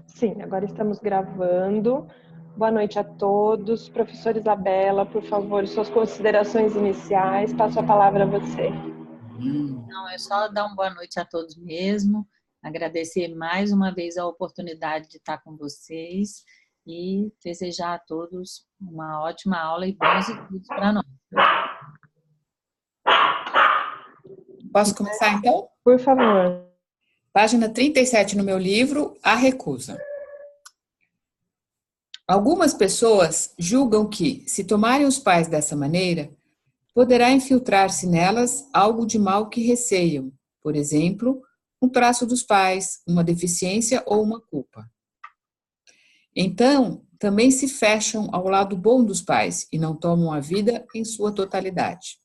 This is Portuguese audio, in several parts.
Sim, agora estamos gravando. Boa noite a todos. Professora Isabela, por favor, suas considerações iniciais. Passo a palavra a você. Não, é só dar uma boa noite a todos mesmo, agradecer mais uma vez a oportunidade de estar com vocês e desejar a todos uma ótima aula e bons estudos para nós. Posso começar, então? Por favor. Página 37 no meu livro, A Recusa. Algumas pessoas julgam que, se tomarem os pais dessa maneira, poderá infiltrar-se nelas algo de mal que receiam, por exemplo, um traço dos pais, uma deficiência ou uma culpa. Então, também se fecham ao lado bom dos pais e não tomam a vida em sua totalidade.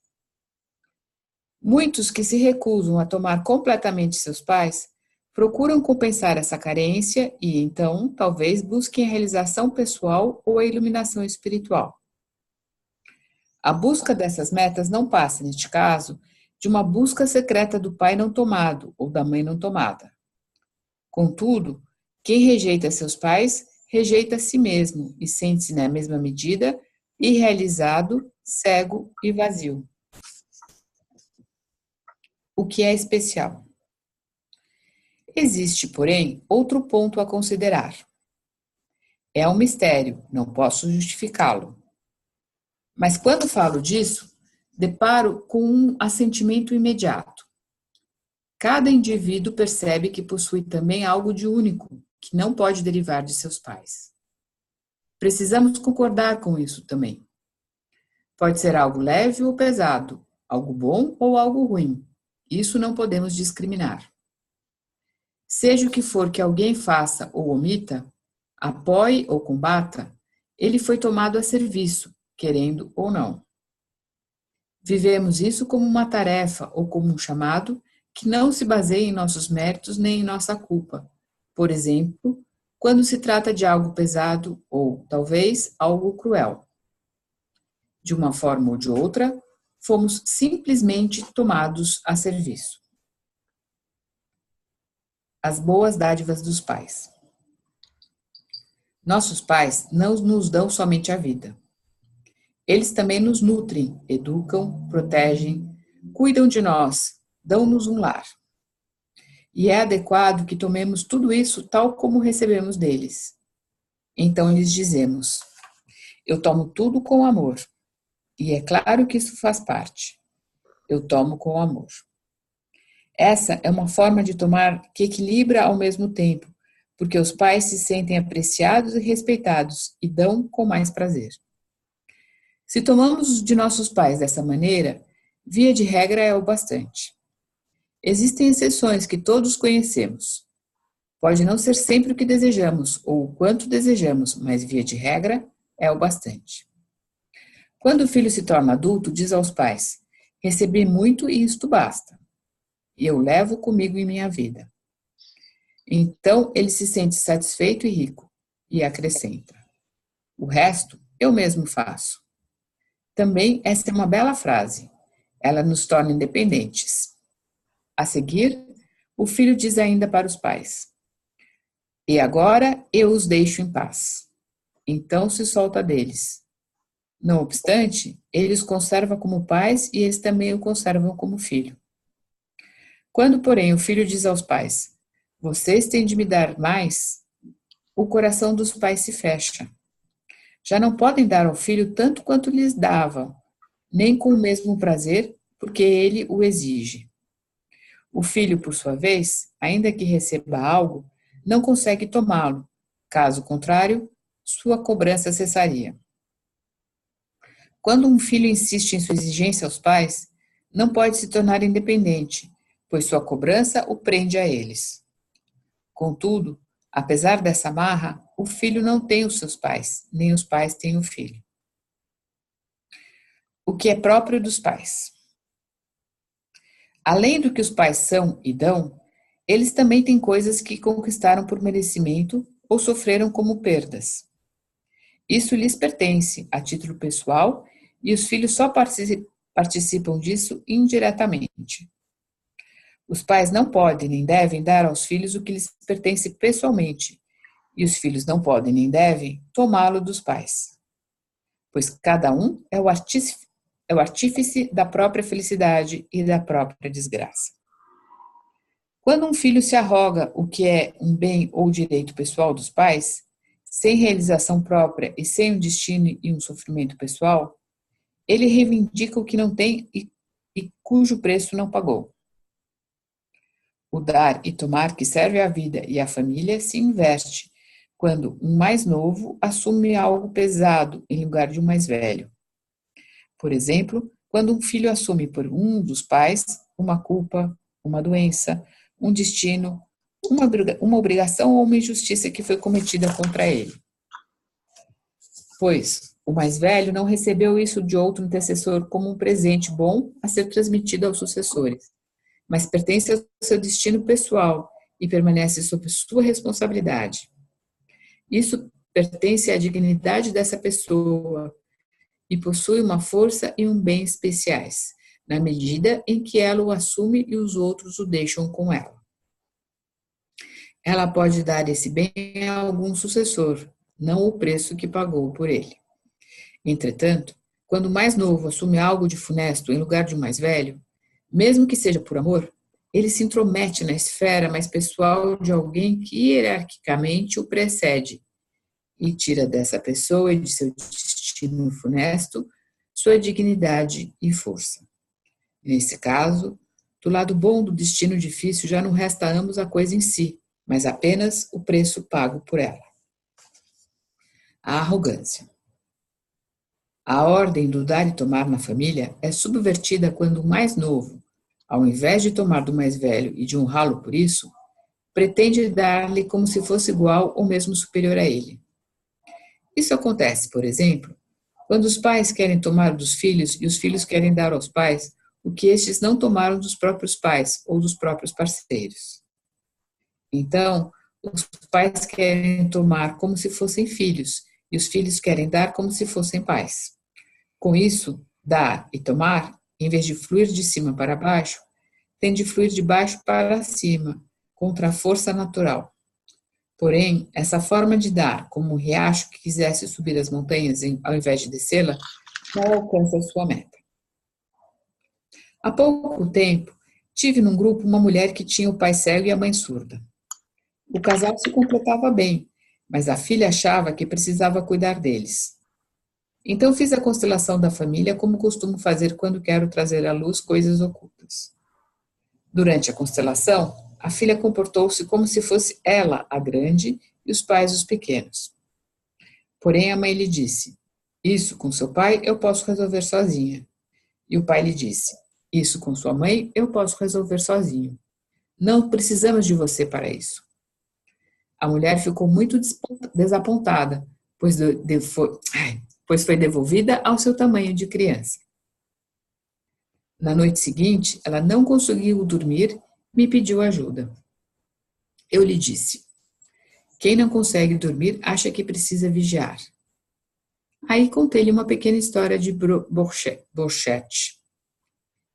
Muitos que se recusam a tomar completamente seus pais procuram compensar essa carência e, então, talvez busquem a realização pessoal ou a iluminação espiritual. A busca dessas metas não passa, neste caso, de uma busca secreta do pai não tomado ou da mãe não tomada. Contudo, quem rejeita seus pais, rejeita a si mesmo e sente-se, na mesma medida, irrealizado, cego e vazio. O que é especial? Existe, porém, outro ponto a considerar. É um mistério, não posso justificá-lo. Mas quando falo disso, deparo com um assentimento imediato. Cada indivíduo percebe que possui também algo de único, que não pode derivar de seus pais. Precisamos concordar com isso também. Pode ser algo leve ou pesado, algo bom ou algo ruim. Isso não podemos discriminar. Seja o que for que alguém faça ou omita, apoie ou combata, ele foi tomado a serviço, querendo ou não. Vivemos isso como uma tarefa ou como um chamado que não se baseia em nossos méritos nem em nossa culpa. Por exemplo, quando se trata de algo pesado ou, talvez, algo cruel. De uma forma ou de outra, fomos simplesmente tomados a serviço. As boas dádivas dos pais. Nossos pais não nos dão somente a vida. Eles também nos nutrem, educam, protegem, cuidam de nós, dão-nos um lar. E é adequado que tomemos tudo isso tal como recebemos deles. Então lhes dizemos: eu tomo tudo com amor. E é claro que isso faz parte. Eu tomo com amor. Essa é uma forma de tomar que equilibra ao mesmo tempo, porque os pais se sentem apreciados e respeitados e dão com mais prazer. Se tomamos de nossos pais dessa maneira, via de regra é o bastante. Existem exceções que todos conhecemos. Pode não ser sempre o que desejamos ou o quanto desejamos, mas via de regra é o bastante. Quando o filho se torna adulto, diz aos pais: recebi muito e isto basta. E eu levo comigo em minha vida. Então ele se sente satisfeito e rico e acrescenta: o resto eu mesmo faço. Também essa é uma bela frase. Ela nos torna independentes. A seguir, o filho diz ainda para os pais: e agora eu os deixo em paz. Então se solta deles. Não obstante, ele os conserva como pais e eles também o conservam como filho. Quando, porém, o filho diz aos pais: vocês têm de me dar mais, o coração dos pais se fecha. Já não podem dar ao filho tanto quanto lhes davam, nem com o mesmo prazer, porque ele o exige. O filho, por sua vez, ainda que receba algo, não consegue tomá-lo. Caso contrário, sua cobrança cessaria. Quando um filho insiste em sua exigência aos pais, não pode se tornar independente, pois sua cobrança o prende a eles. Contudo, apesar dessa amarra, o filho não tem os seus pais, nem os pais têm o filho. O que é próprio dos pais. Além do que os pais são e dão, eles também têm coisas que conquistaram por merecimento ou sofreram como perdas. Isso lhes pertence, a título pessoal, e os filhos só participam disso indiretamente. Os pais não podem nem devem dar aos filhos o que lhes pertence pessoalmente, e os filhos não podem nem devem tomá-lo dos pais, pois cada um é o artífice da própria felicidade e da própria desgraça. Quando um filho se arroga o que é um bem ou direito pessoal dos pais, sem realização própria e sem um destino e um sofrimento pessoal, ele reivindica o que não tem e cujo preço não pagou. O dar e tomar que serve à vida e à família se inverte quando um mais novo assume algo pesado em lugar de um mais velho. Por exemplo, quando um filho assume por um dos pais uma culpa, uma doença, um destino, uma obrigação ou uma injustiça que foi cometida contra ele. Pois o mais velho não recebeu isso de outro antecessor como um presente bom a ser transmitido aos sucessores, mas pertence ao seu destino pessoal e permanece sob sua responsabilidade. Isso pertence à dignidade dessa pessoa e possui uma força e um bem especiais, na medida em que ela o assume e os outros o deixam com ela. Ela pode dar esse bem a algum sucessor, não o preço que pagou por ele. Entretanto, quando o mais novo assume algo de funesto em lugar de um mais velho, mesmo que seja por amor, ele se intromete na esfera mais pessoal de alguém que hierarquicamente o precede e tira dessa pessoa e de seu destino funesto sua dignidade e força. Nesse caso, do lado bom do destino difícil já não resta a ambos a coisa em si, mas apenas o preço pago por ela. A arrogância. A ordem do dar e tomar na família é subvertida quando o mais novo, ao invés de tomar do mais velho e de honrá-lo por isso, pretende dar-lhe como se fosse igual ou mesmo superior a ele. Isso acontece, por exemplo, quando os pais querem tomar dos filhos e os filhos querem dar aos pais o que estes não tomaram dos próprios pais ou dos próprios parceiros. Então, os pais querem tomar como se fossem filhos e os filhos querem dar como se fossem pais. Com isso, dar e tomar, em vez de fluir de cima para baixo, tem de fluir de baixo para cima, contra a força natural. Porém, essa forma de dar, como um riacho que quisesse subir as montanhas ao invés de descê-la, não alcança a sua meta. Há pouco tempo, tive num grupo uma mulher que tinha o pai cego e a mãe surda. O casal se completava bem, mas a filha achava que precisava cuidar deles. Então fiz a constelação da família como costumo fazer quando quero trazer à luz coisas ocultas. Durante a constelação, a filha comportou-se como se fosse ela a grande e os pais os pequenos. Porém, a mãe lhe disse: "Isso com seu pai eu posso resolver sozinha." E o pai lhe disse: "Isso com sua mãe eu posso resolver sozinho. Não precisamos de você para isso." A mulher ficou muito desapontada, pois foi devolvida ao seu tamanho de criança. Na noite seguinte, ela não conseguiu dormir e me pediu ajuda. Eu lhe disse: "Quem não consegue dormir acha que precisa vigiar." Aí contei-lhe uma pequena história de Borchardt.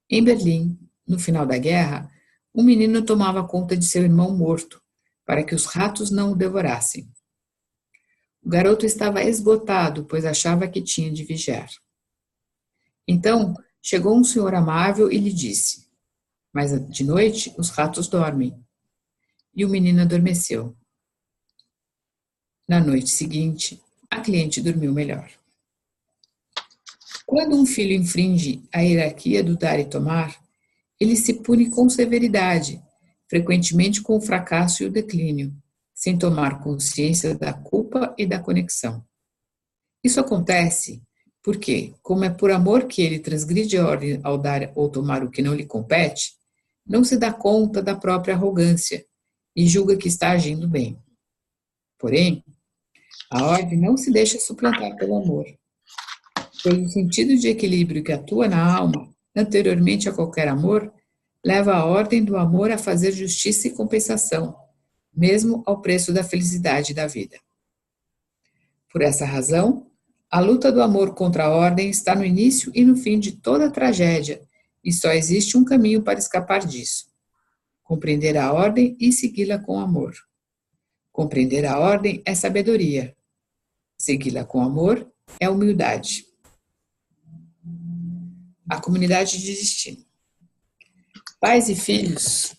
Em Berlim, no final da guerra, um menino tomava conta de seu irmão morto, para que os ratos não o devorassem. O garoto estava esgotado, pois achava que tinha de vigiar. Então, chegou um senhor amável e lhe disse: "Mas de noite os ratos dormem." E o menino adormeceu. Na noite seguinte, a cliente dormiu melhor. Quando um filho infringe a hierarquia do dar e tomar, ele se pune com severidade, frequentemente com o fracasso e o declínio, sem tomar consciência da culpa e da conexão. Isso acontece porque, como é por amor que ele transgride a ordem ao dar ou tomar o que não lhe compete, não se dá conta da própria arrogância e julga que está agindo bem. Porém, a ordem não se deixa suplantar pelo amor, pois o sentido de equilíbrio que atua na alma, anteriormente a qualquer amor, leva a ordem do amor a fazer justiça e compensação, mesmo ao preço da felicidade da vida. Por essa razão, a luta do amor contra a ordem está no início e no fim de toda a tragédia, e só existe um caminho para escapar disso: compreender a ordem e segui-la com amor. Compreender a ordem é sabedoria. Segui-la com amor é humildade. A comunidade de destino. Pais e filhos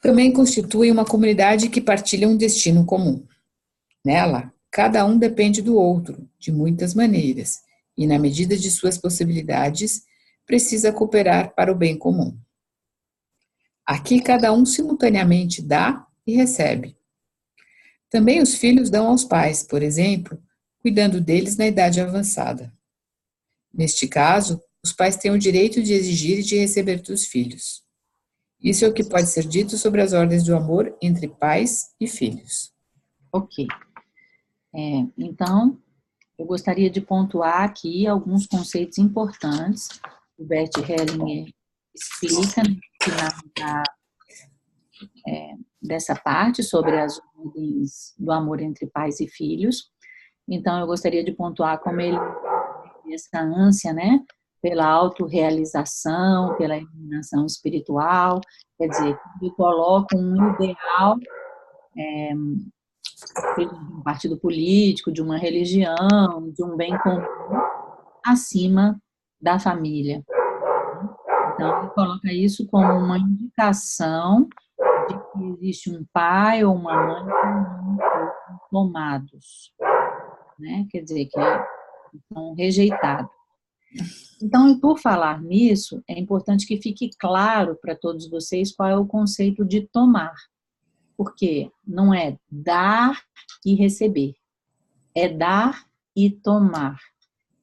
também constituem uma comunidade que partilha um destino comum. Nela, cada um depende do outro, de muitas maneiras, e, na medida de suas possibilidades, precisa cooperar para o bem comum. Aqui, cada um simultaneamente dá e recebe. Também os filhos dão aos pais, por exemplo, cuidando deles na idade avançada. Neste caso, os pais têm o direito de exigir e de receber dos filhos. Isso é o que pode ser dito sobre as ordens do amor entre pais e filhos. Ok. Então, eu gostaria de pontuar aqui alguns conceitos importantes. O Bert Hellinger explica no final dessa parte sobre as ordens do amor entre pais e filhos. Então, eu gostaria de pontuar como ele tem essa ânsia, né, pela autorrealização, pela iluminação espiritual. Quer dizer, ele coloca um ideal, seja de um partido político, de uma religião, de um bem comum, acima da família. Então, ele coloca isso como uma indicação de que existe um pai ou uma mãe que não foram tomados, né? Quer dizer, que são rejeitados. Então, e por falar nisso, é importante que fique claro para todos vocês qual é o conceito de tomar. Porque não é dar e receber, é dar e tomar.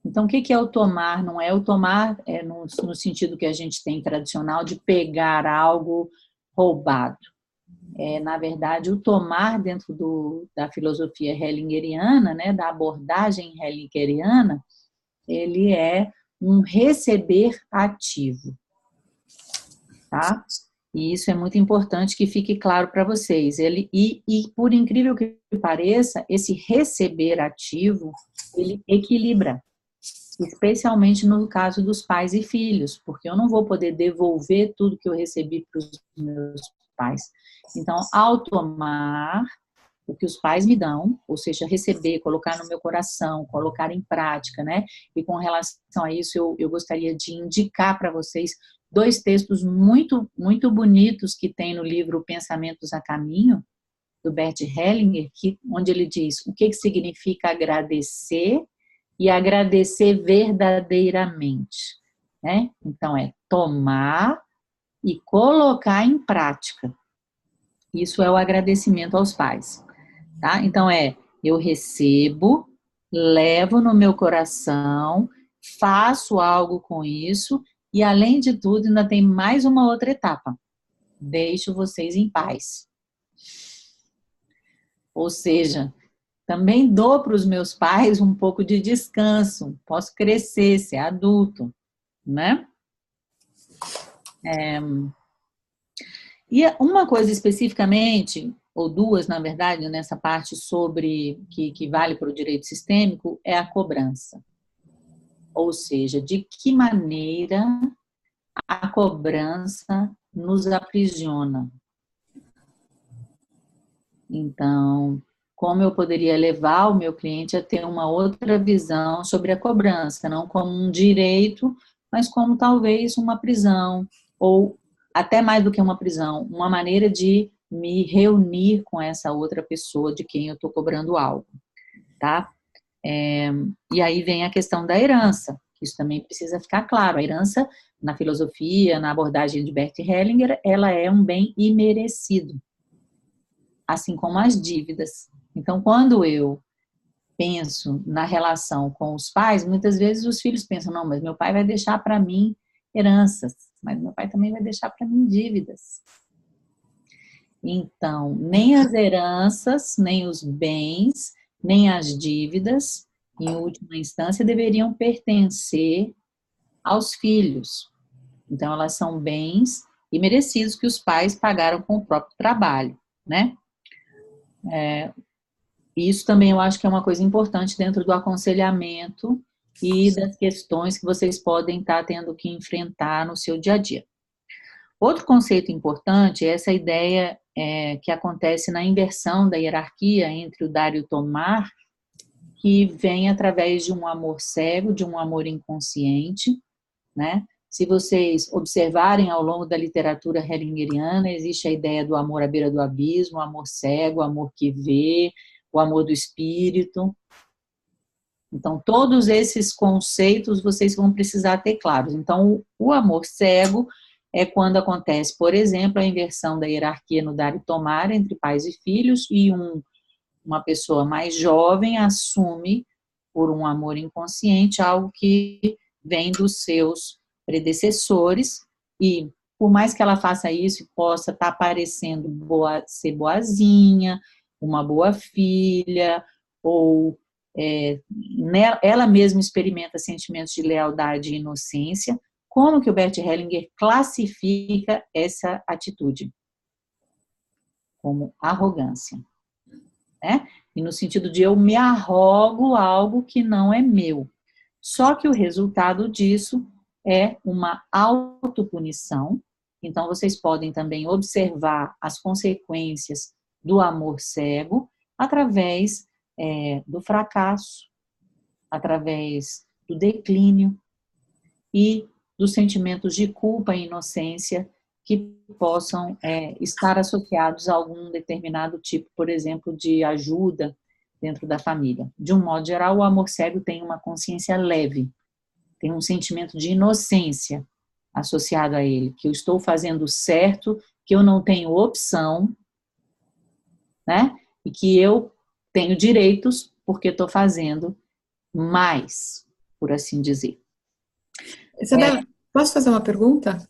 Então, o que é o tomar? Não é o tomar no sentido que a gente tem tradicional de pegar algo roubado. Na verdade, o tomar dentro da filosofia hellingeriana, né, da abordagem hellingeriana, ele é um receber ativo, tá? E isso é muito importante que fique claro para vocês. E por incrível que pareça, esse receber ativo, ele equilibra, especialmente no caso dos pais e filhos, porque eu não vou poder devolver tudo que eu recebi para os meus pais. Então, ao tomar o que os pais me dão, ou seja, receber, colocar no meu coração, colocar em prática, né? E com relação a isso, eu gostaria de indicar para vocês 2 textos muito, muito bonitos que tem no livro Pensamentos a Caminho, do Bert Hellinger, onde ele diz o que significa agradecer e agradecer verdadeiramente, né? Então, é tomar e colocar em prática. Isso é o agradecimento aos pais, tá? Então, eu recebo, levo no meu coração, faço algo com isso e, além de tudo, ainda tem mais uma outra etapa. Deixo vocês em paz. Ou seja, também dou para os meus pais um pouco de descanso. Posso crescer, ser adulto, né? E uma coisa especificamente, ou 2, na verdade, nessa parte sobre que vale para o direito sistêmico, é a cobrança. Ou seja, de que maneira a cobrança nos aprisiona. Então, como eu poderia levar o meu cliente a ter uma outra visão sobre a cobrança, não como um direito, mas como talvez uma prisão, ou até mais do que uma prisão, uma maneira de me reunir com essa outra pessoa de quem eu estou cobrando algo, tá? E aí vem a questão da herança, isso também precisa ficar claro. A herança, na filosofia, na abordagem de Bert Hellinger, ela é um bem imerecido, assim como as dívidas. Então, quando eu penso na relação com os pais, muitas vezes os filhos pensam, não, mas meu pai vai deixar para mim heranças, mas meu pai também vai deixar para mim dívidas. Então, nem as heranças, nem os bens, nem as dívidas, em última instância, deveriam pertencer aos filhos. Então, elas são bens imerecidos que os pais pagaram com o próprio trabalho, né? Isso também eu acho que é uma coisa importante dentro do aconselhamento e das questões que vocês podem estar tendo que enfrentar no seu dia a dia. Outro conceito importante é essa ideia que acontece na inversão da hierarquia entre o dar e o tomar, que vem através de um amor cego, de um amor inconsciente, né? Se vocês observarem ao longo da literatura hellingeriana, existe a ideia do amor à beira do abismo, o amor cego, o amor que vê, o amor do espírito. Então, todos esses conceitos vocês vão precisar ter claros. Então, o amor cego é quando acontece, por exemplo, a inversão da hierarquia no dar e tomar entre pais e filhos, e uma pessoa mais jovem assume, por um amor inconsciente, algo que vem dos seus predecessores, e por mais que ela faça isso e possa estar parecendo ser boazinha, uma boa filha, ou ela mesma experimenta sentimentos de lealdade e inocência, como que o Bert Hellinger classifica essa atitude? Como arrogância. Né? E no sentido de eu me arrogo algo que não é meu. Só que o resultado disso é uma autopunição. Então, vocês podem também observar as consequências do amor cego através do fracasso, através do declínio e dos sentimentos de culpa e inocência que possam estar associados a algum determinado tipo, por exemplo, de ajuda dentro da família. De um modo geral, o amor cego tem uma consciência leve, tem um sentimento de inocência associado a ele, que eu estou fazendo certo, que eu não tenho opção, né? E que eu tenho direitos porque estou fazendo mais, por assim dizer. Isabela, posso fazer uma pergunta?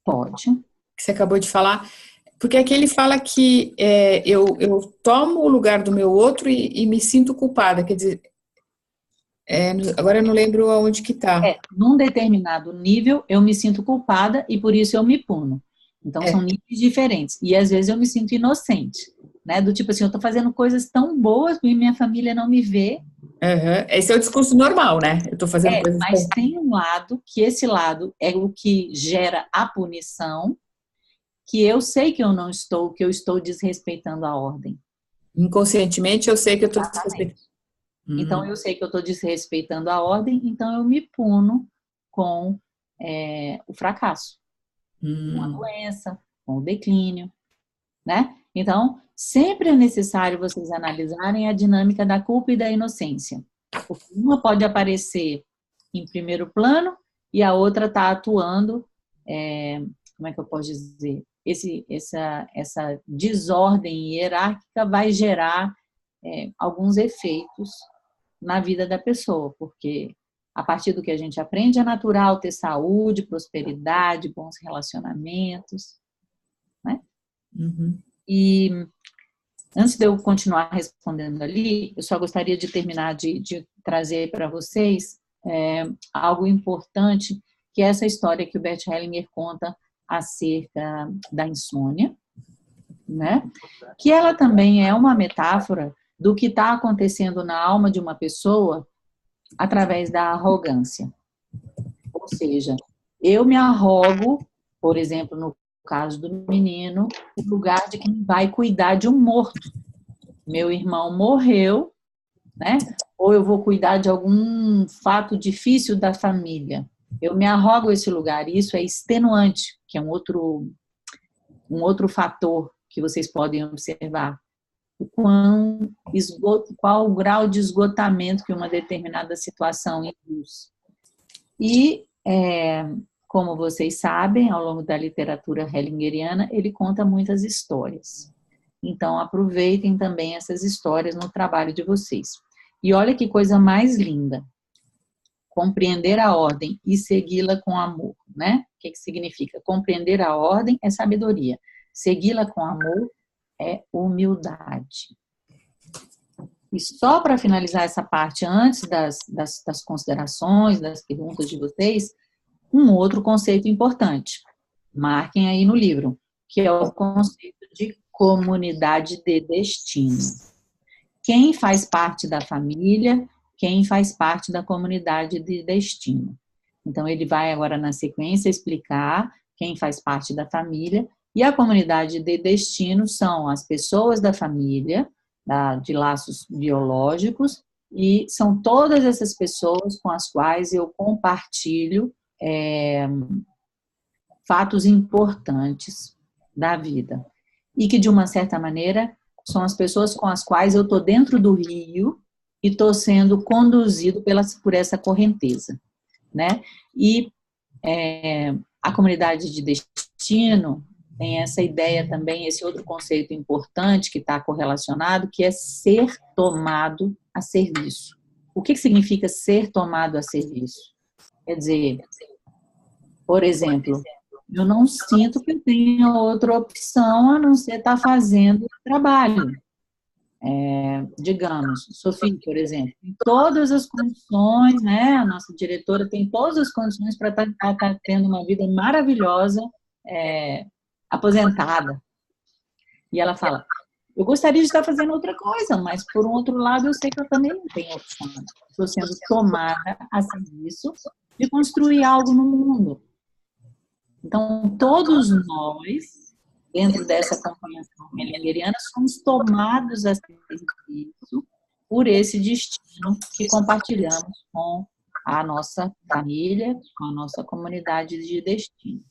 Pode. Que você acabou de falar. Porque aqui ele fala que eu tomo o lugar do meu outro e me sinto culpada. Quer dizer, agora eu não lembro aonde que está. Num determinado nível, eu me sinto culpada e por isso eu me puno. Então, são níveis diferentes. E às vezes eu me sinto inocente, né? Do tipo assim, eu estou fazendo coisas tão boas e minha família não me vê. Uhum. Esse é o discurso normal, né? Eu estou fazendo coisas mas tem um lado, que esse lado é o que gera a punição, que eu sei que eu estou desrespeitando a ordem. Inconscientemente eu sei que eu estou desrespeitando. Então, eu sei que eu estou desrespeitando a ordem, então eu me puno com o fracasso, com a doença, com o declínio, né? Então, sempre é necessário vocês analisarem a dinâmica da culpa e da inocência. Porque uma pode aparecer em primeiro plano e a outra está atuando, como é que eu posso dizer? Essa desordem hierárquica vai gerar alguns efeitos na vida da pessoa, porque a partir do que a gente aprende é natural ter saúde, prosperidade, bons relacionamentos, né? Uhum. E antes de eu continuar respondendo ali, eu só gostaria de terminar de trazer para vocês algo importante, que é essa história que o Bert Hellinger conta acerca da insônia, né? Que ela também é uma metáfora do que está acontecendo na alma de uma pessoa através da arrogância. Ou seja, eu me arrogo, por exemplo, no caso do menino, o lugar de quem vai cuidar de um morto. Meu irmão morreu, né? Ou eu vou cuidar de algum fato difícil da família. Eu me arrogo esse lugar, e isso é extenuante, que é um outro fator que vocês podem observar. Qual o grau de esgotamento que uma determinada situação induz. E, como vocês sabem, ao longo da literatura hellingeriana, ele conta muitas histórias. Então, aproveitem também essas histórias no trabalho de vocês. E olha que coisa mais linda. Compreender a ordem e segui-la com amor, né? O que significa? Compreender a ordem é sabedoria. Segui-la com amor é humildade. E só para finalizar essa parte, antes das considerações, das perguntas de vocês, um outro conceito importante. Marquem aí no livro, que é o conceito de comunidade de destino. Quem faz parte da família, quem faz parte da comunidade de destino. Então, ele vai agora na sequência explicar quem faz parte da família E a comunidade de destino são as pessoas da família, de laços biológicos, e são todas essas pessoas com as quais eu compartilho fatos importantes da vida. E que, de uma certa maneira, são as pessoas com as quais eu estou dentro do rio e estou sendo conduzido por essa correnteza, né? E a comunidade de destino tem essa ideia também, esse outro conceito importante que está correlacionado, que é ser tomado a serviço. O que significa ser tomado a serviço? Quer dizer, por exemplo, eu não sinto que eu tenha outra opção a não ser estar fazendo o trabalho. Digamos, Sofia, por exemplo, tem todas as condições, né? A nossa diretora tem todas as condições para estar tendo uma vida maravilhosa, aposentada. E ela fala, eu gostaria de estar fazendo outra coisa, mas por um outro lado eu sei que eu também não tenho opção. Estou sendo tomada a serviço de construir algo no mundo. Então, todos nós, dentro dessa compreensão hegeliana, somos tomados a serviço por esse destino que compartilhamos com a nossa família, com a nossa comunidade de destino.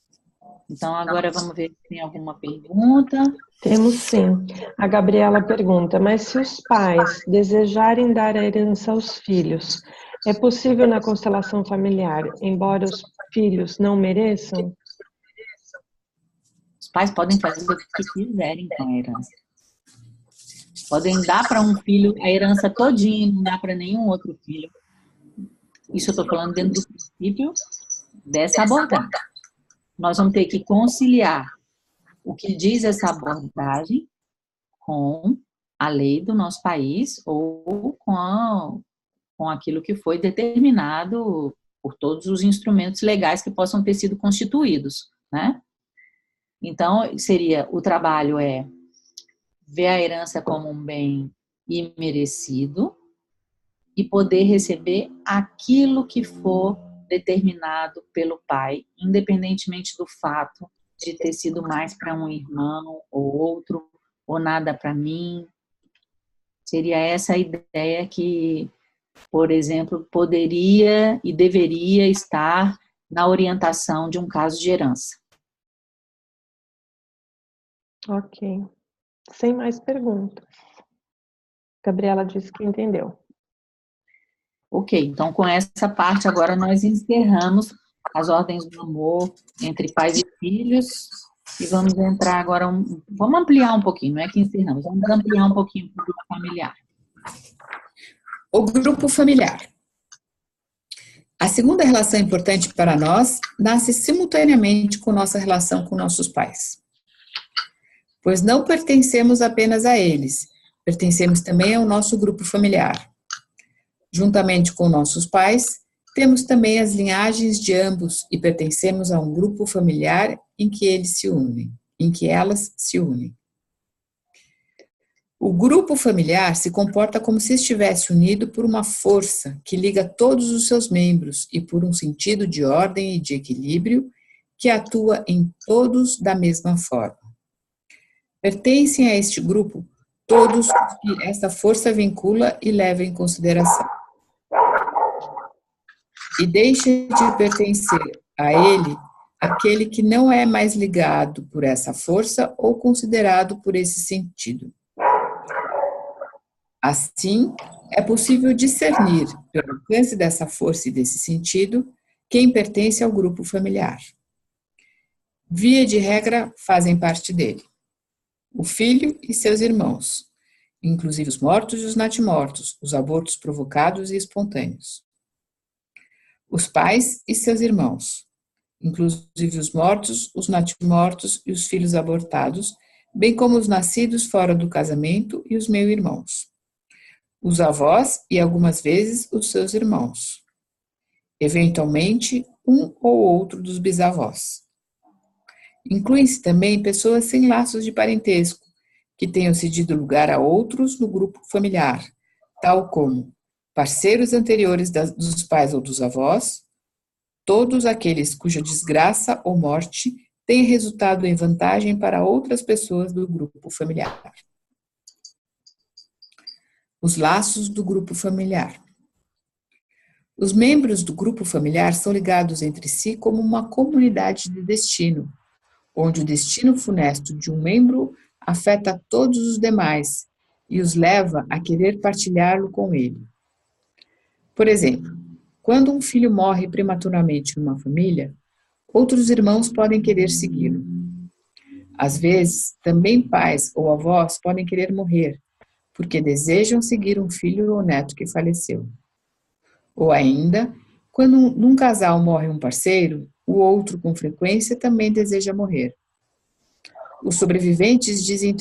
Então, agora vamos ver se tem alguma pergunta. Temos sim. A Gabriela pergunta, mas se os pais desejarem dar a herança aos filhos, é possível na constelação familiar, embora os filhos não mereçam? Os pais podem fazer o que quiserem com a herança. Podem dar para um filho a herança todinha, não dá para nenhum outro filho. Isso eu estou falando dentro do princípio dessa abordagem. Nós vamos ter que conciliar o que diz essa abordagem com a lei do nosso país ou com aquilo que foi determinado por todos os instrumentos legais que possam ter sido constituídos, né? Então, o trabalho ver a herança como um bem imerecido e poder receber aquilo que for determinado pelo pai, independentemente do fato de ter sido mais para um irmão ou outro, ou nada para mim. Seria essa a ideia que, por exemplo, poderia e deveria estar na orientação de um caso de herança. Ok. Sem mais perguntas. Gabriela disse que entendeu. Ok, então com essa parte agora nós encerramos as ordens do amor entre pais e filhos e vamos entrar agora, vamos ampliar um pouquinho, não é que encerramos, vamos ampliar um pouquinho para o grupo familiar. O grupo familiar. A segunda relação importante para nós nasce simultaneamente com nossa relação com nossos pais. Pois não pertencemos apenas a eles, pertencemos também ao nosso grupo familiar. Juntamente com nossos pais, temos também as linhagens de ambos e pertencemos a um grupo familiar em que elas se unem. O grupo familiar se comporta como se estivesse unido por uma força que liga todos os seus membros e por um sentido de ordem e de equilíbrio que atua em todos da mesma forma. Pertencem a este grupo todos os que essa força vincula e leva em consideração. E deixa de pertencer a ele aquele que não é mais ligado por essa força ou considerado por esse sentido. Assim, é possível discernir, pelo alcance dessa força e desse sentido, quem pertence ao grupo familiar. Via de regra, fazem parte dele o filho e seus irmãos, inclusive os mortos e os natimortos, os abortos provocados e espontâneos. Os pais e seus irmãos, inclusive os mortos, os natimortos e os filhos abortados, bem como os nascidos fora do casamento e os meio-irmãos. Os avós e, algumas vezes, os seus irmãos. Eventualmente, um ou outro dos bisavós. Incluem-se também pessoas sem laços de parentesco, que tenham cedido lugar a outros no grupo familiar, tal como parceiros anteriores dos pais ou dos avós, todos aqueles cuja desgraça ou morte tenha resultado em vantagem para outras pessoas do grupo familiar. Os laços do grupo familiar. Os membros do grupo familiar são ligados entre si como uma comunidade de destino, onde o destino funesto de um membro afeta todos os demais e os leva a querer partilhá-lo com ele. Por exemplo, quando um filho morre prematuramente numa família, outros irmãos podem querer segui-lo. Às vezes, também pais ou avós podem querer morrer, porque desejam seguir um filho ou neto que faleceu. Ou ainda, quando num casal morre um parceiro, o outro com frequência também deseja morrer. Os sobreviventes dizem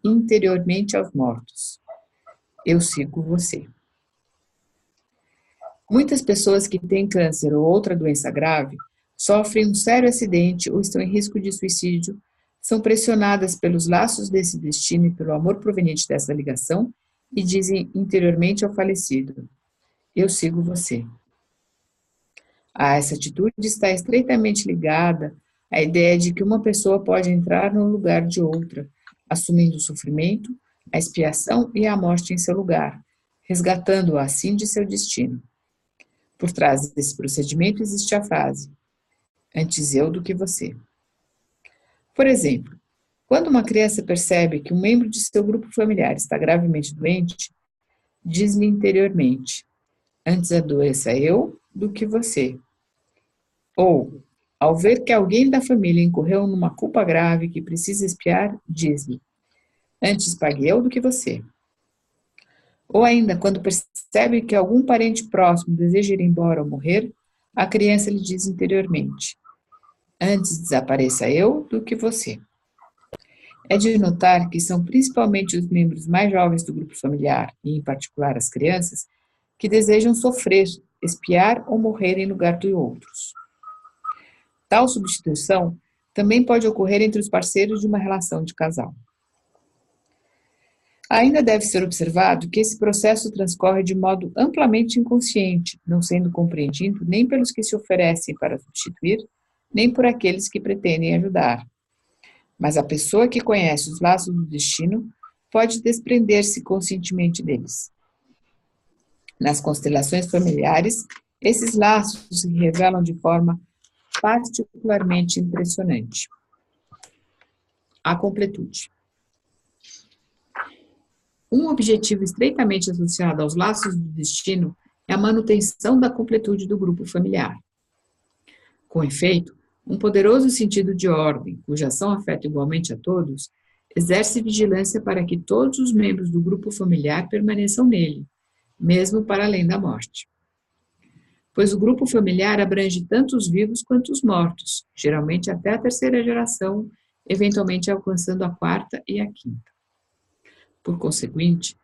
interiormente aos mortos: eu sigo você. Muitas pessoas que têm câncer ou outra doença grave, sofrem um sério acidente ou estão em risco de suicídio, são pressionadas pelos laços desse destino e pelo amor proveniente dessa ligação e dizem interiormente ao falecido: eu sigo você. Essa atitude está estreitamente ligada à ideia de que uma pessoa pode entrar no lugar de outra, assumindo o sofrimento, a expiação e a morte em seu lugar, resgatando-a assim de seu destino. Por trás desse procedimento existe a frase: antes eu do que você. Por exemplo, quando uma criança percebe que um membro de seu grupo familiar está gravemente doente, diz-lhe interiormente: antes adoeça eu do que você. Ou, ao ver que alguém da família incorreu numa culpa grave que precisa expiar, diz-lhe: antes pague eu do que você. Ou ainda, quando percebe que algum parente próximo deseja ir embora ou morrer, a criança lhe diz interiormente: antes desapareça eu do que você. É de notar que são principalmente os membros mais jovens do grupo familiar, e em particular as crianças, que desejam sofrer, expiar ou morrer em lugar de outros. Tal substituição também pode ocorrer entre os parceiros de uma relação de casal. Ainda deve ser observado que esse processo transcorre de modo amplamente inconsciente, não sendo compreendido nem pelos que se oferecem para substituir, nem por aqueles que pretendem ajudar. Mas a pessoa que conhece os laços do destino pode desprender-se conscientemente deles. Nas constelações familiares, esses laços se revelam de forma particularmente impressionante. A completude. Um objetivo estreitamente associado aos laços do destino é a manutenção da completude do grupo familiar. Com efeito, um poderoso sentido de ordem, cuja ação afeta igualmente a todos, exerce vigilância para que todos os membros do grupo familiar permaneçam nele, mesmo para além da morte. Pois o grupo familiar abrange tanto os vivos quanto os mortos, geralmente até a terceira geração, eventualmente alcançando a quarta e a quinta. Por conseguinte,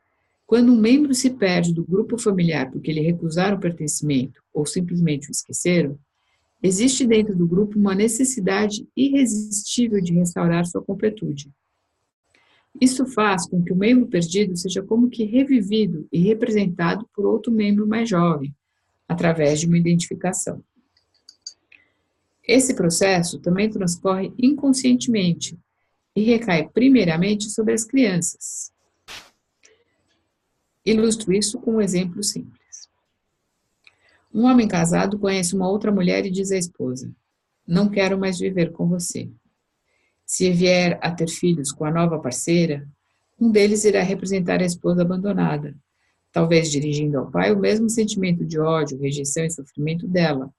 quando um membro se perde do grupo familiar porque lhe recusaram o pertencimento ou simplesmente o esqueceram, existe dentro do grupo uma necessidade irresistível de restaurar sua completude. Isso faz com que o membro perdido seja como que revivido e representado por outro membro mais jovem, através de uma identificação. Esse processo também transcorre inconscientemente e recai primeiramente sobre as crianças. Ilustro isso com um exemplo simples. Um homem casado conhece uma outra mulher e diz à esposa: não quero mais viver com você. Se vier a ter filhos com a nova parceira, um deles irá representar a esposa abandonada, talvez dirigindo ao pai o mesmo sentimento de ódio, rejeição e sofrimento dela,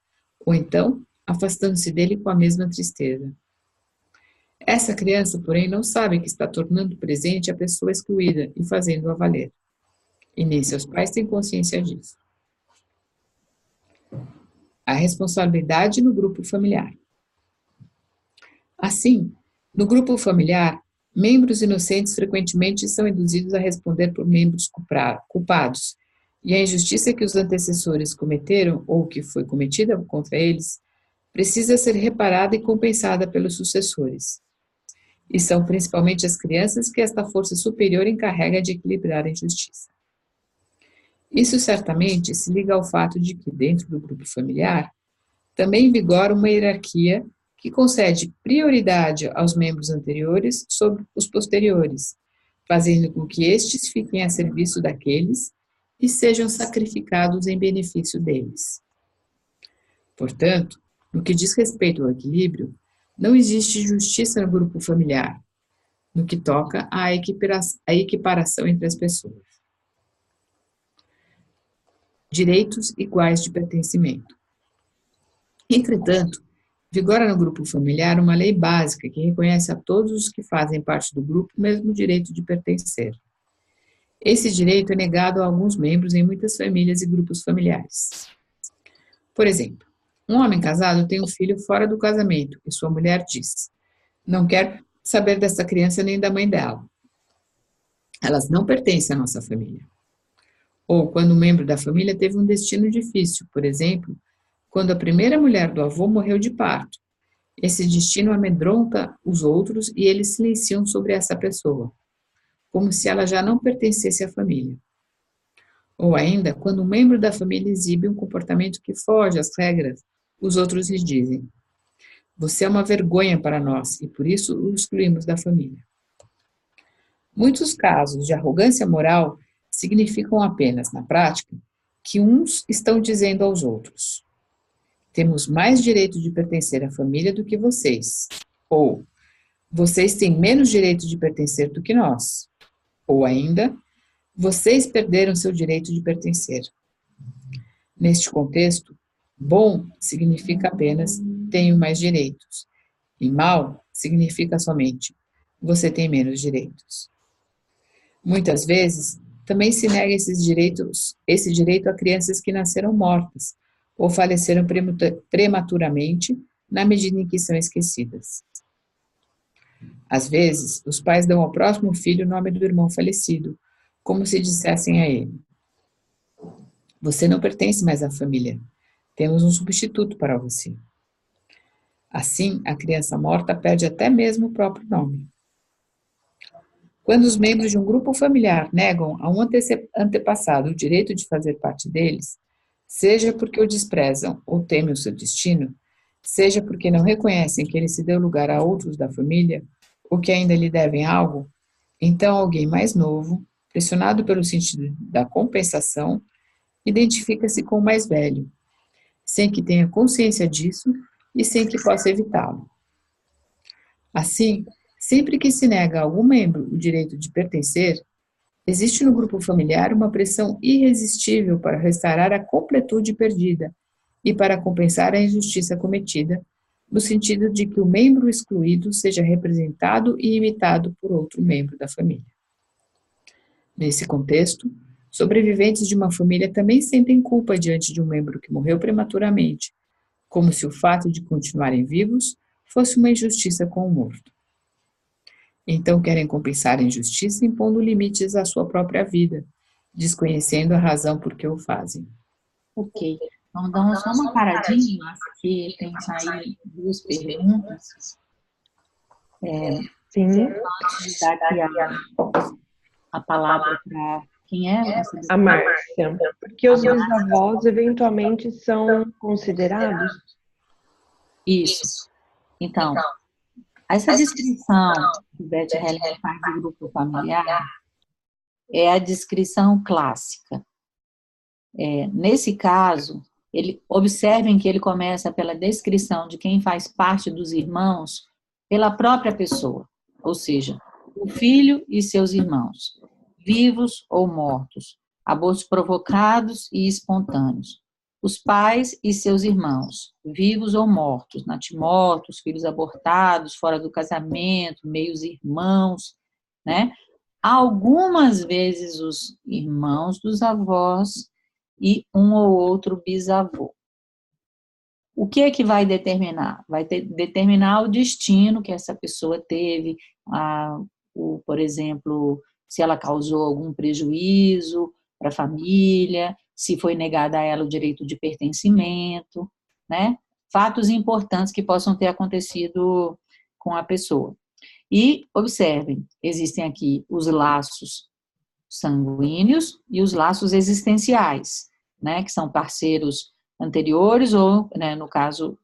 ou então afastando-se dele com a mesma tristeza. Essa criança, porém, não sabe que está tornando presente a pessoa excluída e fazendo-a valer. E nem seus pais têm consciência disso. A responsabilidade no grupo familiar. Assim, no grupo familiar, membros inocentes frequentemente são induzidos a responder por membros culpados, e a injustiça que os antecessores cometeram ou que foi cometida contra eles precisa ser reparada e compensada pelos sucessores. E são principalmente as crianças que esta força superior encarrega de equilibrar a injustiça. Isso certamente se liga ao fato de que, dentro do grupo familiar, também vigora uma hierarquia que concede prioridade aos membros anteriores sobre os posteriores, fazendo com que estes fiquem a serviço daqueles e sejam sacrificados em benefício deles. Portanto, no que diz respeito ao equilíbrio, não existe justiça no grupo familiar, no que toca à equiparação entre as pessoas. Direitos iguais de pertencimento. Entretanto, vigora no grupo familiar uma lei básica que reconhece a todos os que fazem parte do grupo o mesmo direito de pertencer. Esse direito é negado a alguns membros em muitas famílias e grupos familiares. Por exemplo, um homem casado tem um filho fora do casamento e sua mulher diz: não quero saber dessa criança nem da mãe dela. Elas não pertencem à nossa família. Ou quando um membro da família teve um destino difícil, por exemplo, quando a primeira mulher do avô morreu de parto. Esse destino amedronta os outros e eles silenciam sobre essa pessoa, como se ela já não pertencesse à família. Ou ainda, quando um membro da família exibe um comportamento que foge às regras, os outros lhe dizem: você é uma vergonha para nós e por isso o excluímos da família. Muitos casos de arrogância moral significam apenas, na prática, que uns estão dizendo aos outros: temos mais direito de pertencer à família do que vocês. Ou, vocês têm menos direito de pertencer do que nós. Ou ainda, vocês perderam seu direito de pertencer. Neste contexto, bom significa apenas tenho mais direitos. E mal significa somente você tem menos direitos. Muitas vezes, também se nega esse direito a crianças que nasceram mortas ou faleceram prematuramente na medida em que são esquecidas. Às vezes, os pais dão ao próximo filho o nome do irmão falecido, como se dissessem a ele: você não pertence mais à família, temos um substituto para você. Assim, a criança morta perde até mesmo o próprio nome. Quando os membros de um grupo familiar negam a um antepassado o direito de fazer parte deles, seja porque o desprezam ou temem o seu destino, seja porque não reconhecem que ele se deu lugar a outros da família, ou que ainda lhe devem algo, então alguém mais novo, pressionado pelo sentido da compensação, identifica-se com o mais velho, sem que tenha consciência disso e sem que possa evitá-lo. Assim, sempre que se nega a algum membro o direito de pertencer, existe no grupo familiar uma pressão irresistível para restaurar a completude perdida e para compensar a injustiça cometida, no sentido de que o membro excluído seja representado e imitado por outro membro da família. Nesse contexto, sobreviventes de uma família também sentem culpa diante de um membro que morreu prematuramente, como se o fato de continuarem vivos fosse uma injustiça com o morto. Então querem compensar a injustiça impondo limites à sua própria vida, desconhecendo a razão por que o fazem. Ok. Vamos dar só uma paradinha, porque tem aí duas perguntas. Sim. Antes de dar aqui a palavra para quem é? A Márcia. Porque os bisavós eventualmente são considerados? Isso. Então, essa descrição que Beth Hellinger faz do grupo familiar é a descrição clássica. Nesse caso, observem que ele começa pela descrição de quem faz parte dos irmãos pela própria pessoa, ou seja, o filho e seus irmãos, vivos ou mortos, abortos provocados e espontâneos, os pais e seus irmãos, vivos ou mortos, natimortos, filhos abortados, fora do casamento, meios irmãos, né? Algumas vezes os irmãos dos avós e um ou outro bisavô. O que é que vai determinar? Vai determinar o destino que essa pessoa teve, por exemplo, se ela causou algum prejuízo para a família, se foi negado a ela o direito de pertencimento, né? Fatos importantes que possam ter acontecido com a pessoa. E observem, existem aqui os laços sanguíneos e os laços existenciais, né? Que são parceiros anteriores ou, né, no caso,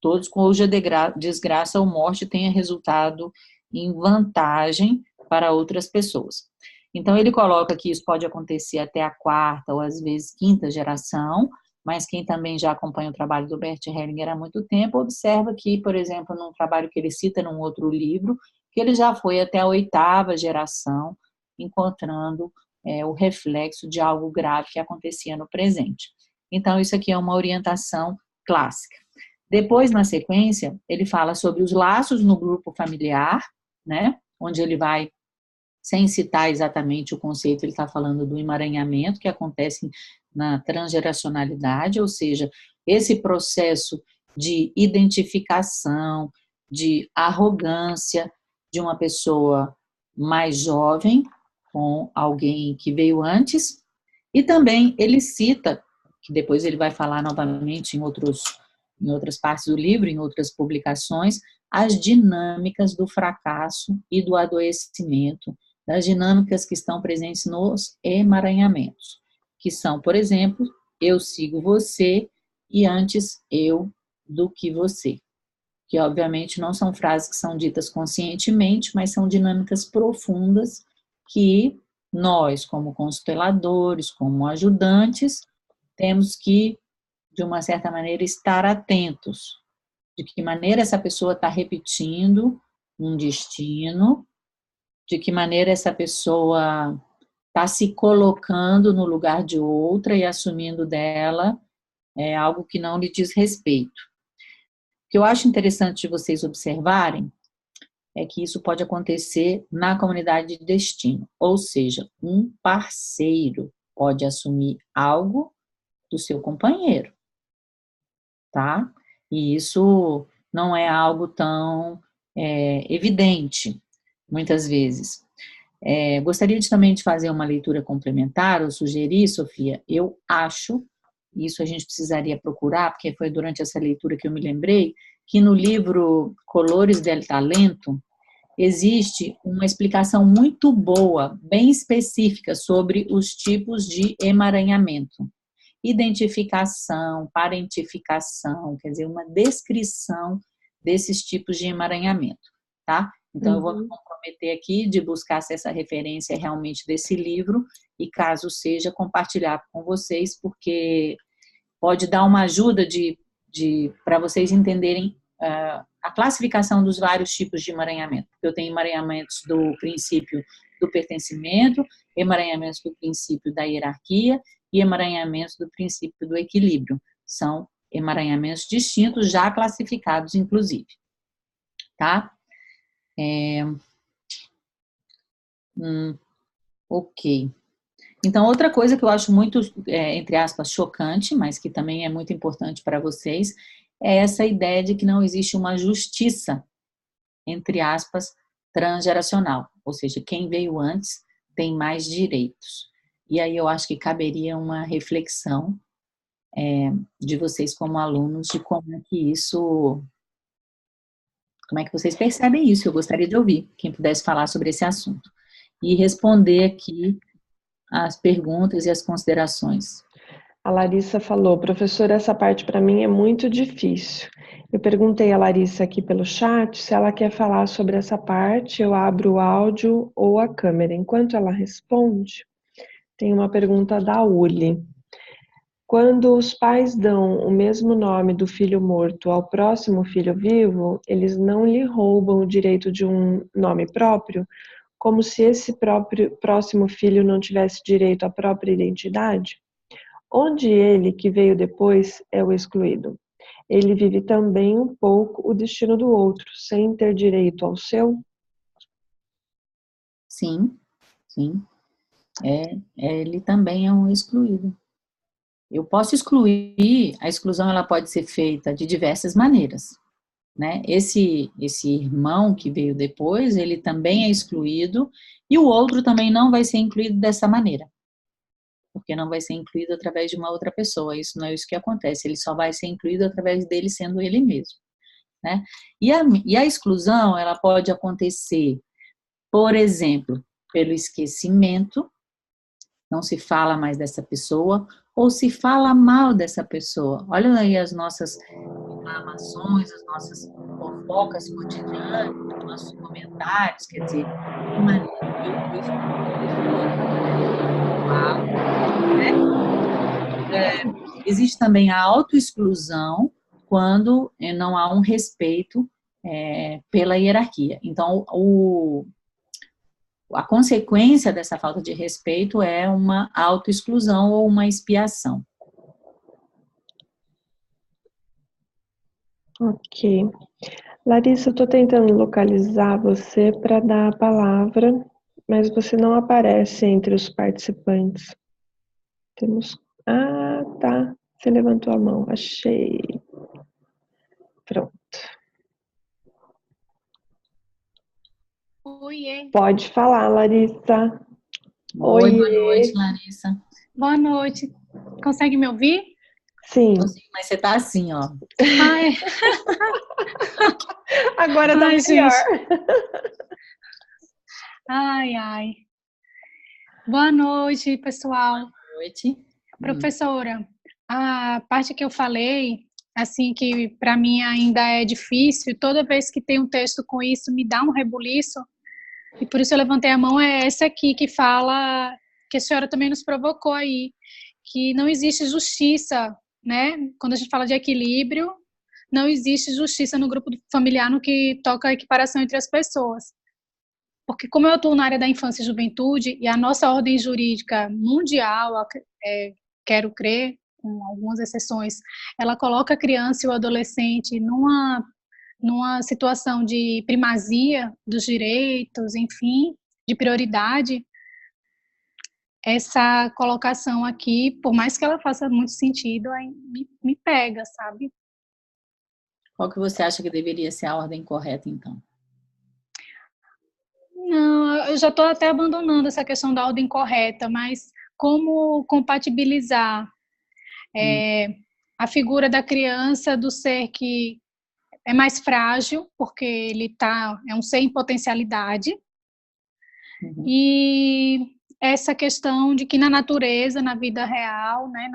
todos cuja desgraça ou morte tenha resultado em vantagem para outras pessoas. Então, ele coloca que isso pode acontecer até a quarta ou às vezes quinta geração, mas quem também já acompanha o trabalho do Bert Hellinger há muito tempo, observa que, por exemplo, num trabalho que ele cita num outro livro, que ele já foi até a oitava geração, encontrando o reflexo de algo grave que acontecia no presente. Então, isso aqui é uma orientação clássica. Depois, na sequência, ele fala sobre os laços no grupo familiar, né, onde ele vai, sem citar exatamente o conceito, ele está falando do emaranhamento que acontece na transgeracionalidade, ou seja, esse processo de identificação, de arrogância de uma pessoa mais jovem com alguém que veio antes, e também ele cita, que depois ele vai falar novamente em outras partes do livro, em outras publicações, as dinâmicas do fracasso e do adoecimento, das dinâmicas que estão presentes nos emaranhamentos, que são, por exemplo, eu sigo você e antes eu do que você, que obviamente não são frases que são ditas conscientemente, mas são dinâmicas profundas que nós, como consteladores, como ajudantes, temos que, de uma certa maneira, estar atentos de que maneira essa pessoa está repetindo um destino, de que maneira essa pessoa está se colocando no lugar de outra e assumindo dela algo que não lhe diz respeito. O que eu acho interessante de vocês observarem é que isso pode acontecer na comunidade de destino, ou seja, um parceiro pode assumir algo do seu companheiro, tá? E isso não é algo tão evidente, muitas vezes. Gostaria também de fazer uma leitura complementar, ou sugerir, Sofia, eu acho, isso a gente precisaria procurar, porque foi durante essa leitura que eu me lembrei, que no livro Colores del Talento, existe uma explicação muito boa, bem específica, sobre os tipos de emaranhamento. Identificação, parentificação, quer dizer, uma descrição desses tipos de emaranhamento, tá? Então, eu vou me comprometer aqui de buscar essa referência realmente desse livro e, caso seja, compartilhar com vocês, porque pode dar uma ajuda para vocês entenderem a classificação dos vários tipos de emaranhamento. Eu tenho emaranhamentos do princípio do pertencimento, emaranhamentos do princípio da hierarquia e emaranhamentos do princípio do equilíbrio. São emaranhamentos distintos, já classificados, inclusive. Tá? Ok. Então, outra coisa que eu acho muito, entre aspas, chocante, mas que também é muito importante para vocês, é essa ideia de que não existe uma justiça, entre aspas, transgeracional. Ou seja, quem veio antes tem mais direitos. E aí eu acho que caberia uma reflexão de vocês como alunos de como é que isso... Como é que vocês percebem isso? Eu gostaria de ouvir quem pudesse falar sobre esse assunto. E responder aqui as perguntas e as considerações. A Larissa falou, professora, essa parte para mim é muito difícil. Eu perguntei a Larissa aqui pelo chat se ela quer falar sobre essa parte, eu abro o áudio ou a câmera. Enquanto ela responde, tem uma pergunta da Uli. Quando os pais dão o mesmo nome do filho morto ao próximo filho vivo, eles não lhe roubam o direito de um nome próprio, como se esse próximo filho não tivesse direito à própria identidade? Onde ele, que veio depois, é o excluído? Ele vive também um pouco o destino do outro, sem ter direito ao seu? Sim, sim. Ele também é um excluído. Eu posso excluir, a exclusão ela pode ser feita de diversas maneiras, né? Esse irmão que veio depois, ele também é excluído, e o outro também não vai ser incluído dessa maneira, porque não vai ser incluído através de uma outra pessoa. Isso não é isso que acontece, ele só vai ser incluído através dele sendo ele mesmo, né? E a exclusão, ela pode acontecer, por exemplo, pelo esquecimento, não se fala mais dessa pessoa, ou se fala mal dessa pessoa. Olha aí as nossas reclamações, as nossas fofocas cotidianas, os nossos comentários, quer dizer, de maneira que eu fico existe também a autoexclusão quando não há um respeito pela hierarquia. Então, a consequência dessa falta de respeito é uma autoexclusão ou uma expiação. Ok. Larissa, eu estou tentando localizar você para dar a palavra, mas você não aparece entre os participantes. Temos... Ah, tá. Você levantou a mão. Achei. Pronto. Oiê. Pode falar, Larissa. Oi, boa noite, Larissa. Boa noite. Consegue me ouvir? Sim. Mas você tá assim, ó. Ai. Agora tá melhor. Gente. Ai. Boa noite, pessoal. Boa noite. Professora, a parte que eu falei, assim, que para mim ainda é difícil, toda vez que tem um texto com isso, me dá um rebuliço, e por isso eu levantei a mão, é essa aqui que fala, que a senhora também nos provocou aí, que não existe justiça, né? Quando a gente fala de equilíbrio, não existe justiça no grupo familiar no que toca a equiparação entre as pessoas. Porque como eu atuo na área da infância e juventude, e a nossa ordem jurídica mundial, quero crer, com algumas exceções, ela coloca a criança e o adolescente numa situação de primazia dos direitos, enfim, de prioridade. Essa colocação aqui, por mais que ela faça muito sentido, me pega, sabe? Qual que você acha que deveria ser a ordem correta, então? Não, eu já estou até abandonando essa questão da ordem correta, mas como compatibilizar a figura da criança, do ser que é mais frágil, porque ele é um ser em potencialidade, e essa questão de que na natureza, na vida real, né,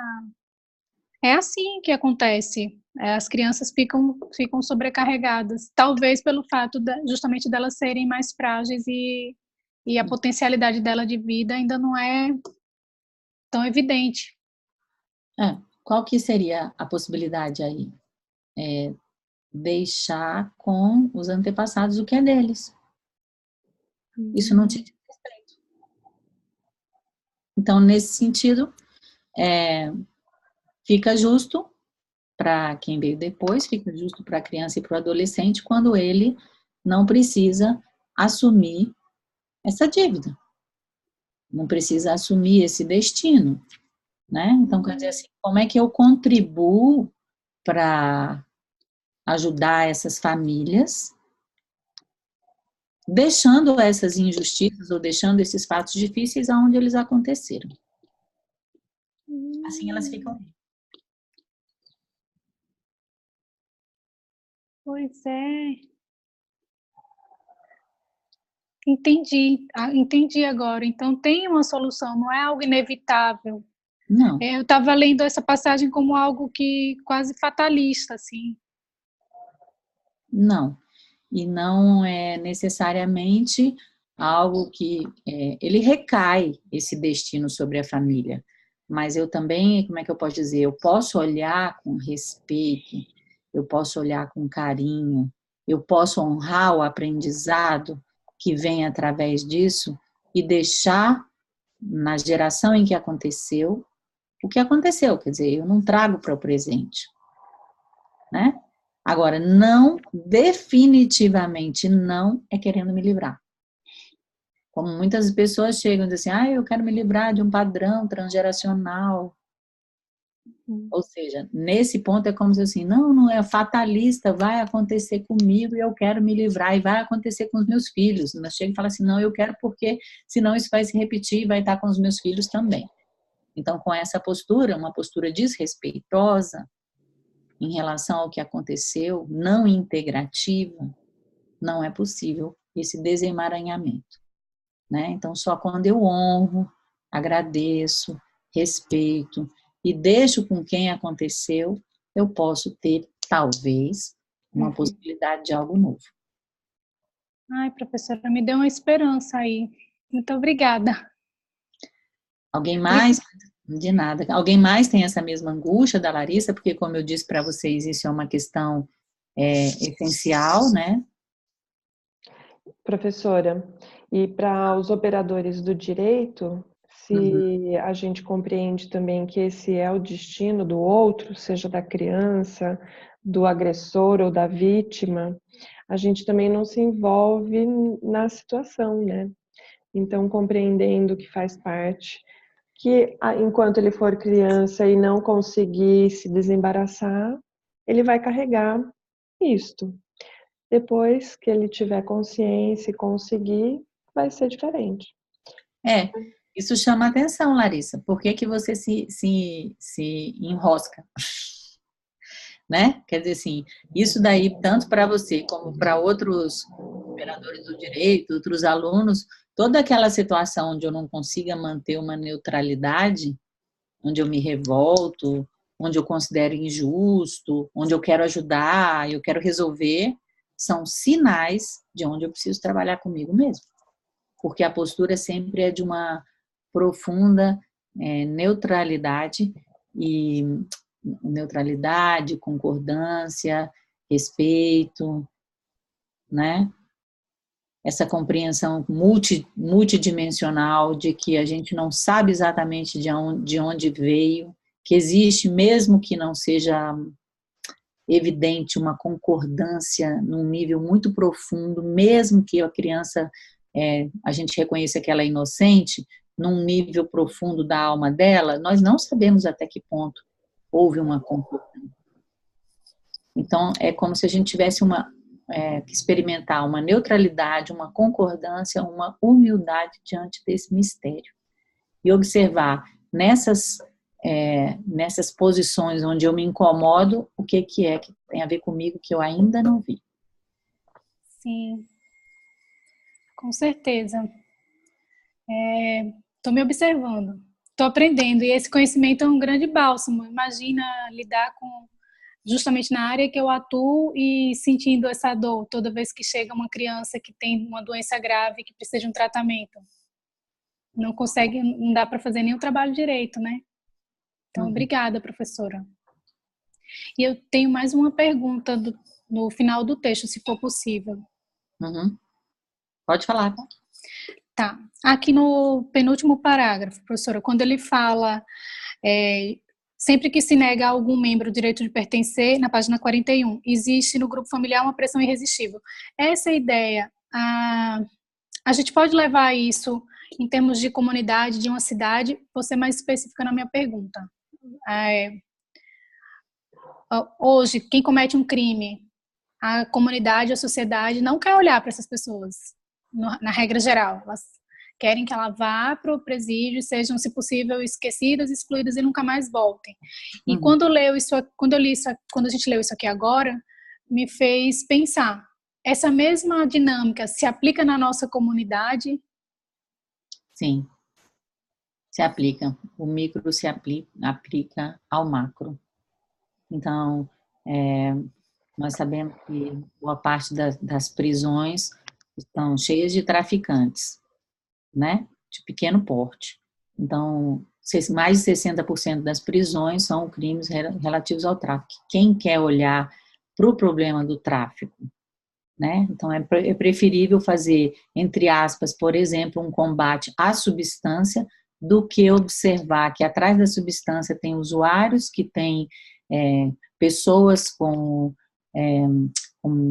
é assim que acontece. As crianças ficam sobrecarregadas, talvez pelo fato justamente delas serem mais frágeis e a potencialidade dela de vida ainda não é tão evidente. Qual que seria a possibilidade aí? Deixar com os antepassados o que é deles. Isso não te diz respeito. Então, nesse sentido, fica justo para quem veio depois, fica justo para a criança e para o adolescente quando ele não precisa assumir essa dívida. Não precisa assumir esse destino, né? Então, quer dizer assim, como é que eu contribuo para ajudar essas famílias, deixando essas injustiças ou deixando esses fatos difíceis aonde eles aconteceram. Assim elas ficam. Pois é. Entendi agora. Então tem uma solução, não é algo inevitável. Não. Eu estava lendo essa passagem como algo que quase fatalista, assim. Não. E não é necessariamente algo que ele recai esse destino sobre a família. Mas eu também, como é que eu posso dizer? Eu posso olhar com respeito, eu posso olhar com carinho, eu posso honrar o aprendizado que vem através disso e deixar na geração em que aconteceu o que aconteceu, quer dizer, eu não trago para o presente, né? Agora, não, definitivamente não é querendo me livrar. Como muitas pessoas chegam e dizem assim, eu quero me livrar de um padrão transgeracional. Ou seja, nesse ponto é como se assim, não é fatalista, vai acontecer comigo e eu quero me livrar, e vai acontecer com os meus filhos. Mas chega e fala assim, não, eu quero porque senão isso vai se repetir e vai estar com os meus filhos também. Então, com essa postura, uma postura desrespeitosa em relação ao que aconteceu, não integrativa, não é possível esse desemaranhamento, né? Então, só quando eu honro, agradeço, respeito e deixo com quem aconteceu, eu posso ter talvez, uma possibilidade de algo novo. Ai, professora, me deu uma esperança aí. Muito obrigada. Alguém mais? De nada. Alguém mais tem essa mesma angústia da Larissa? Porque, como eu disse para vocês, isso é uma questão essencial, né? Professora, e para os operadores do direito, se a gente compreende também que esse é o destino do outro, seja da criança, do agressor ou da vítima, a gente também não se envolve na situação, né? Então, compreendendo que faz parte, que enquanto ele for criança e não conseguir se desembaraçar, ele vai carregar isto. Depois que ele tiver consciência e conseguir, vai ser diferente. Isso chama atenção, Larissa. Por que que você se enrosca? Né? Quer dizer assim, isso daí, tanto para você como para outros operadores do direito, outros alunos, toda aquela situação onde eu não consiga manter uma neutralidade, onde eu me revolto, onde eu considero injusto, onde eu quero ajudar, eu quero resolver, são sinais de onde eu preciso trabalhar comigo mesmo. Porque a postura sempre é de uma profunda neutralidade, concordância, respeito, né? Essa compreensão multidimensional de que a gente não sabe exatamente de onde veio, que existe, mesmo que não seja evidente, uma concordância num nível muito profundo, mesmo que a criança, a gente reconheça que ela é inocente, num nível profundo da alma dela, nós não sabemos até que ponto houve uma concordância. Então, é como se a gente tivesse que experimentar uma neutralidade, uma concordância, uma humildade diante desse mistério. E observar nessas posições onde eu me incomodo, o que tem a ver comigo que eu ainda não vi. Sim, com certeza. Estou me observando, estou aprendendo, e esse conhecimento é um grande bálsamo. Imagina lidar com, justamente na área que eu atuo, e sentindo essa dor toda vez que chega uma criança que tem uma doença grave, que precisa de um tratamento. Não dá para fazer nenhum trabalho direito, né? Então, obrigada, professora. E eu tenho mais uma pergunta no final do texto, se for possível. Pode falar. Tá. Aqui no penúltimo parágrafo, professora, quando ele fala sempre que se nega a algum membro o direito de pertencer, na página 41, existe no grupo familiar uma pressão irresistível. Essa ideia, a gente pode levar isso em termos de comunidade, de uma cidade? Vou ser mais específica na minha pergunta. Hoje, quem comete um crime, a comunidade, a sociedade não quer olhar para essas pessoas, na regra geral. Elas querem que ela vá para o presídio, sejam, se possível, esquecidas, excluídas e nunca mais voltem. E quando a gente leu isso aqui agora, me fez pensar, essa mesma dinâmica se aplica na nossa comunidade? Sim, se aplica. O micro se aplica ao macro. Então, nós sabemos que boa parte das prisões estão cheias de traficantes, né? De pequeno porte. Então, mais de 60% das prisões são crimes relativos ao tráfico. Quem quer olhar para o problema do tráfico, né? Então, é preferível fazer, entre aspas, por exemplo, um combate à substância, do que observar que atrás da substância tem usuários, que tem pessoas com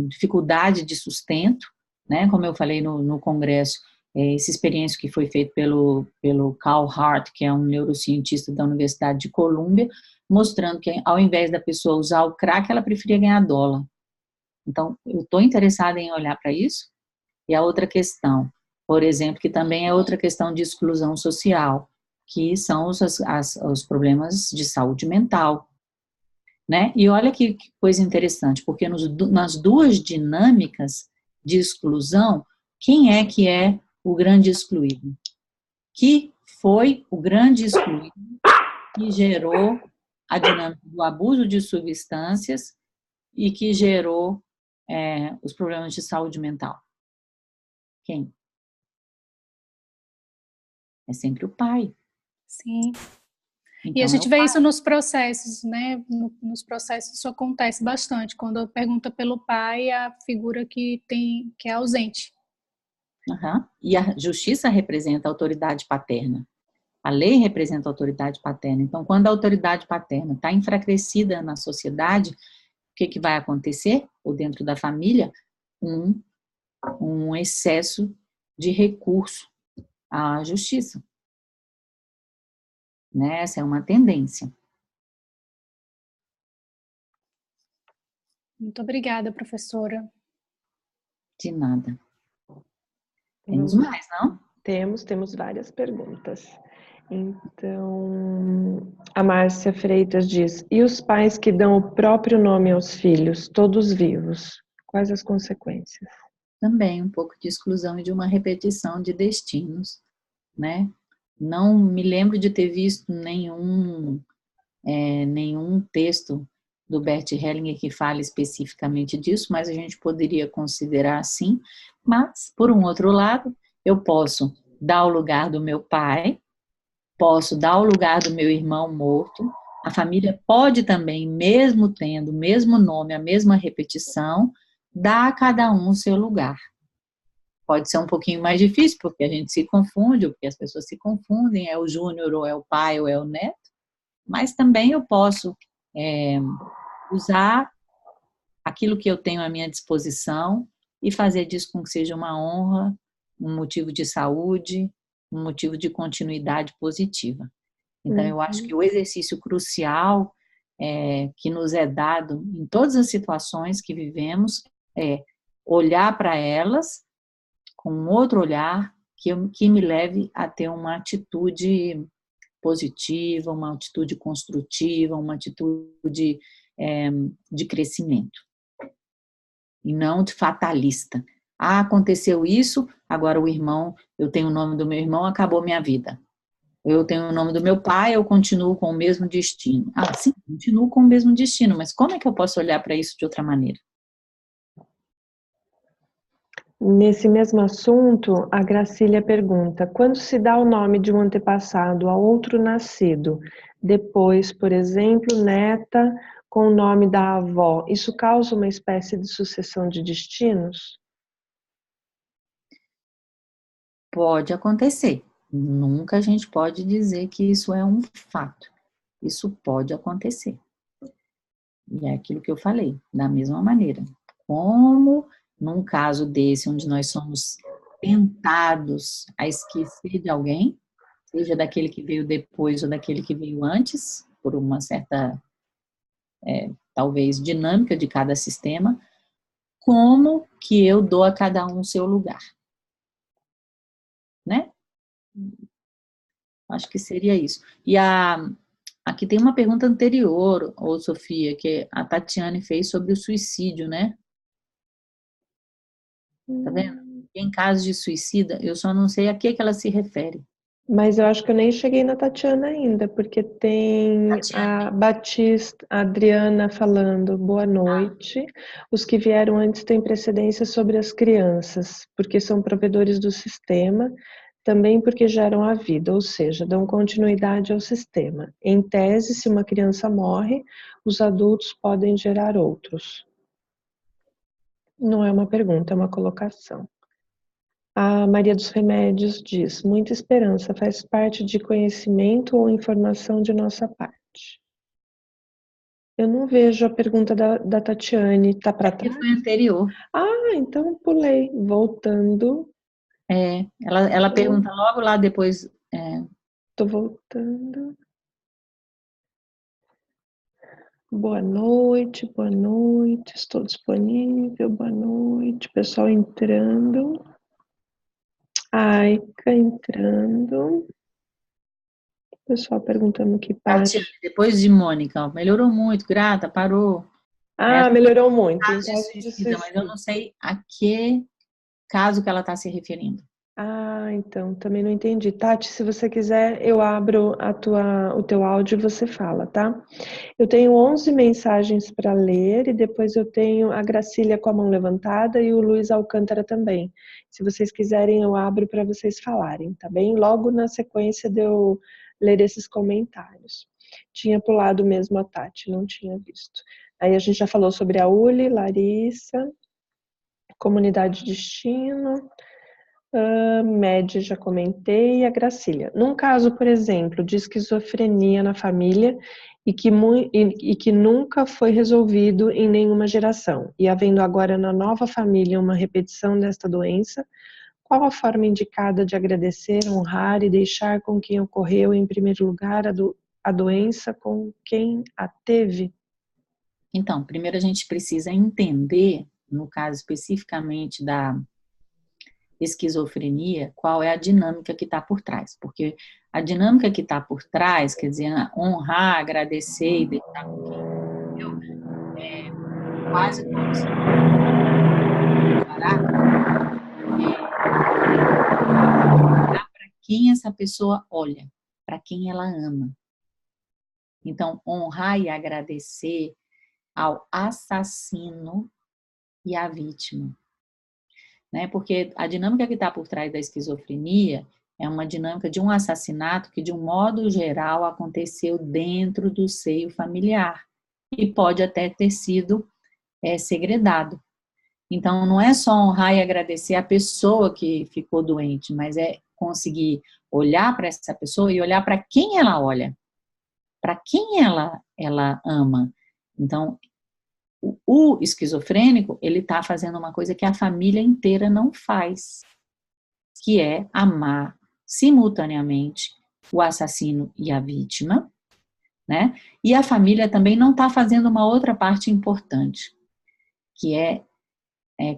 dificuldade de sustento, né? Como eu falei no congresso, essa experiência que foi feita pelo Carl Hart, que é um neurocientista da Universidade de Colômbia, mostrando que ao invés da pessoa usar o crack, ela preferia ganhar dólar. Então, eu estou interessada em olhar para isso. E a outra questão, por exemplo, que também é outra questão de exclusão social, que são os problemas de saúde mental, né? E olha que coisa interessante, porque nas duas dinâmicas de exclusão, quem é que é o grande excluído? Que foi o grande excluído que gerou a dinâmica do abuso de substâncias e que gerou os problemas de saúde mental? Quem? É sempre o pai. Sim. Então, E a é gente o vê pai. isso nos processos, né? Nos processos isso acontece bastante. Quando pergunta pelo pai, a figura que é ausente. Uhum. E a justiça representa a autoridade paterna. A lei representa a autoridade paterna. Então, quando a autoridade paterna está enfraquecida na sociedade, o que vai acontecer? Ou dentro da família, um excesso de recurso à justiça. Né? Essa é uma tendência. Muito obrigada, professora. De nada. Temos mais, não? Temos várias perguntas. Então, a Márcia Freitas diz: e os pais que dão o próprio nome aos filhos, todos vivos, quais as consequências? Também um pouco de exclusão e de uma repetição de destinos, né? Não me lembro de ter visto nenhum texto do Bert Hellinger que fale especificamente disso, mas a gente poderia considerar assim. Mas, por um outro lado, eu posso dar o lugar do meu pai, posso dar o lugar do meu irmão morto. A família pode também, mesmo tendo o mesmo nome, a mesma repetição, dar a cada um o seu lugar. Pode ser um pouquinho mais difícil, porque a gente se confunde, ou porque as pessoas se confundem, é o júnior, ou é o pai, ou é o neto, mas também eu posso usar aquilo que eu tenho à minha disposição e fazer disso com que seja uma honra, um motivo de saúde, um motivo de continuidade positiva. Então, eu acho que o exercício crucial que nos é dado em todas as situações que vivemos é olhar para elas com um outro olhar que me leve a ter uma atitude positiva, uma atitude construtiva, uma atitude de crescimento. E não de fatalista. Ah, aconteceu isso, agora eu tenho o nome do meu irmão, acabou minha vida. Eu tenho o nome do meu pai, eu continuo com o mesmo destino. Ah, sim, continuo com o mesmo destino, mas como é que eu posso olhar para isso de outra maneira? Nesse mesmo assunto, a Gracília pergunta: quando se dá o nome de um antepassado a outro nascido, depois, por exemplo, neta com o nome da avó, isso causa uma espécie de sucessão de destinos? Pode acontecer. Nunca a gente pode dizer que isso é um fato. Isso pode acontecer. E é aquilo que eu falei, da mesma maneira. Como num caso desse, onde nós somos tentados a esquecer de alguém, seja daquele que veio depois ou daquele que veio antes, por uma certa, talvez, dinâmica de cada sistema, como que eu dou a cada um o seu lugar, né? Acho que seria isso. E aqui tem uma pergunta anterior, ô Sofia, que a Tatiane fez sobre o suicídio, né? Tá vendo? Em caso de suicida, eu só não sei a que ela se refere. Mas eu acho que eu nem cheguei na Tatiana ainda, porque tem a Batista, a Adriana falando, boa noite. Os que vieram antes têm precedência sobre as crianças, porque são provedores do sistema, também porque geram a vida, ou seja, dão continuidade ao sistema. Em tese, se uma criança morre, os adultos podem gerar outros. Não é uma pergunta, é uma colocação. A Maria dos Remédios diz: muita esperança faz parte de conhecimento ou informação de nossa parte. Eu não vejo a pergunta da Tatiane. Está para trás? Foi anterior. Ah, então pulei. Voltando. Ela pergunta logo lá depois. Estou voltando. Boa noite, estou disponível, boa noite, pessoal entrando. Aika entrando. Pessoal perguntando que parte. Depois de Mônica, melhorou muito, grata, parou. Ah, melhorou muito. Caso de suicida, mas eu não sei a que caso que ela está se referindo. Ah, então, também não entendi. Tati, se você quiser, eu abro o teu áudio e você fala, tá? Eu tenho 11 mensagens para ler e depois eu tenho a Gracília com a mão levantada e o Luiz Alcântara também. Se vocês quiserem, eu abro para vocês falarem, tá bem? Logo na sequência de eu ler esses comentários. Tinha pulado mesmo a Tati, não tinha visto. Aí a gente já falou sobre a Uli, Larissa, Comunidade Destino, Med, já comentei, e a Gracília. Num caso, por exemplo, de esquizofrenia na família e que nunca foi resolvido em nenhuma geração, e havendo agora na nova família uma repetição desta doença, qual a forma indicada de agradecer, honrar e deixar com quem ocorreu, em primeiro lugar, a doença com quem a teve? Então, primeiro a gente precisa entender, no caso especificamente da esquizofrenia, qual é a dinâmica que está por trás. Porque a dinâmica que está por trás, quer dizer, honrar, agradecer e deixar com quem entendeu, é quase como se para quem essa pessoa olha, para quem ela ama. Então, honrar e agradecer ao assassino e à vítima. Né? Porque a dinâmica que está por trás da esquizofrenia é uma dinâmica de um assassinato que, de um modo geral, aconteceu dentro do seio familiar e pode até ter sido segredado. Então, não é só honrar e agradecer a pessoa que ficou doente, mas é conseguir olhar para essa pessoa e olhar para quem ela olha, para quem ela ama. Então, o esquizofrênico, ele está fazendo uma coisa que a família inteira não faz, que é amar simultaneamente o assassino e a vítima, né? E a família também não está fazendo uma outra parte importante, que é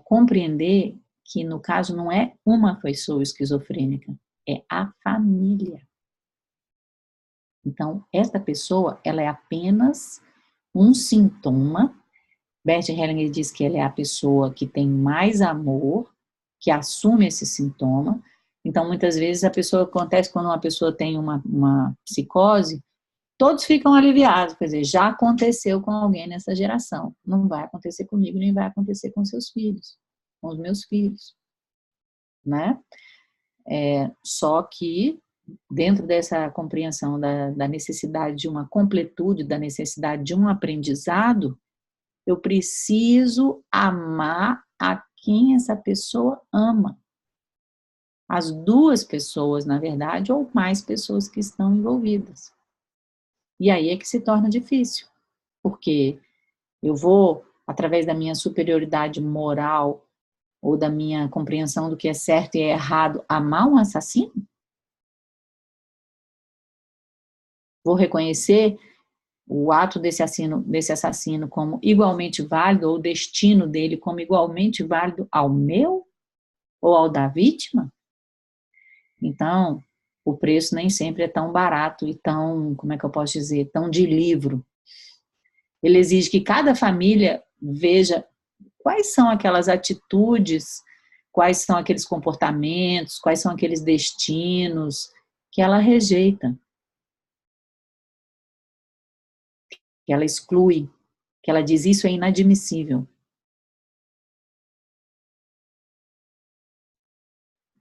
compreender que, no caso, não é uma pessoa esquizofrênica, é a família. Então, essa pessoa, ela é apenas um sintoma. Bert Hellinger diz que ela é a pessoa que tem mais amor, que assume esse sintoma. Então, muitas vezes, acontece quando uma pessoa tem uma psicose, todos ficam aliviados, quer dizer, já aconteceu com alguém nessa geração. Não vai acontecer comigo, nem vai acontecer com seus filhos, com os meus filhos, né? Só que, dentro dessa compreensão da necessidade de uma completude, da necessidade de um aprendizado, eu preciso amar a quem essa pessoa ama. As duas pessoas, na verdade, ou mais pessoas que estão envolvidas. E aí é que se torna difícil, porque eu vou, através da minha superioridade moral ou da minha compreensão do que é certo e é errado, amar um assassino? Vou reconhecer o ato desse assassino como igualmente válido, ou o destino dele como igualmente válido ao meu ou ao da vítima? Então, o preço nem sempre é tão barato e tão, como é que eu posso dizer, tão de livro. Ele exige que cada família veja quais são aquelas atitudes, quais são aqueles comportamentos, quais são aqueles destinos que ela rejeita, que ela exclui, que ela diz isso é inadmissível.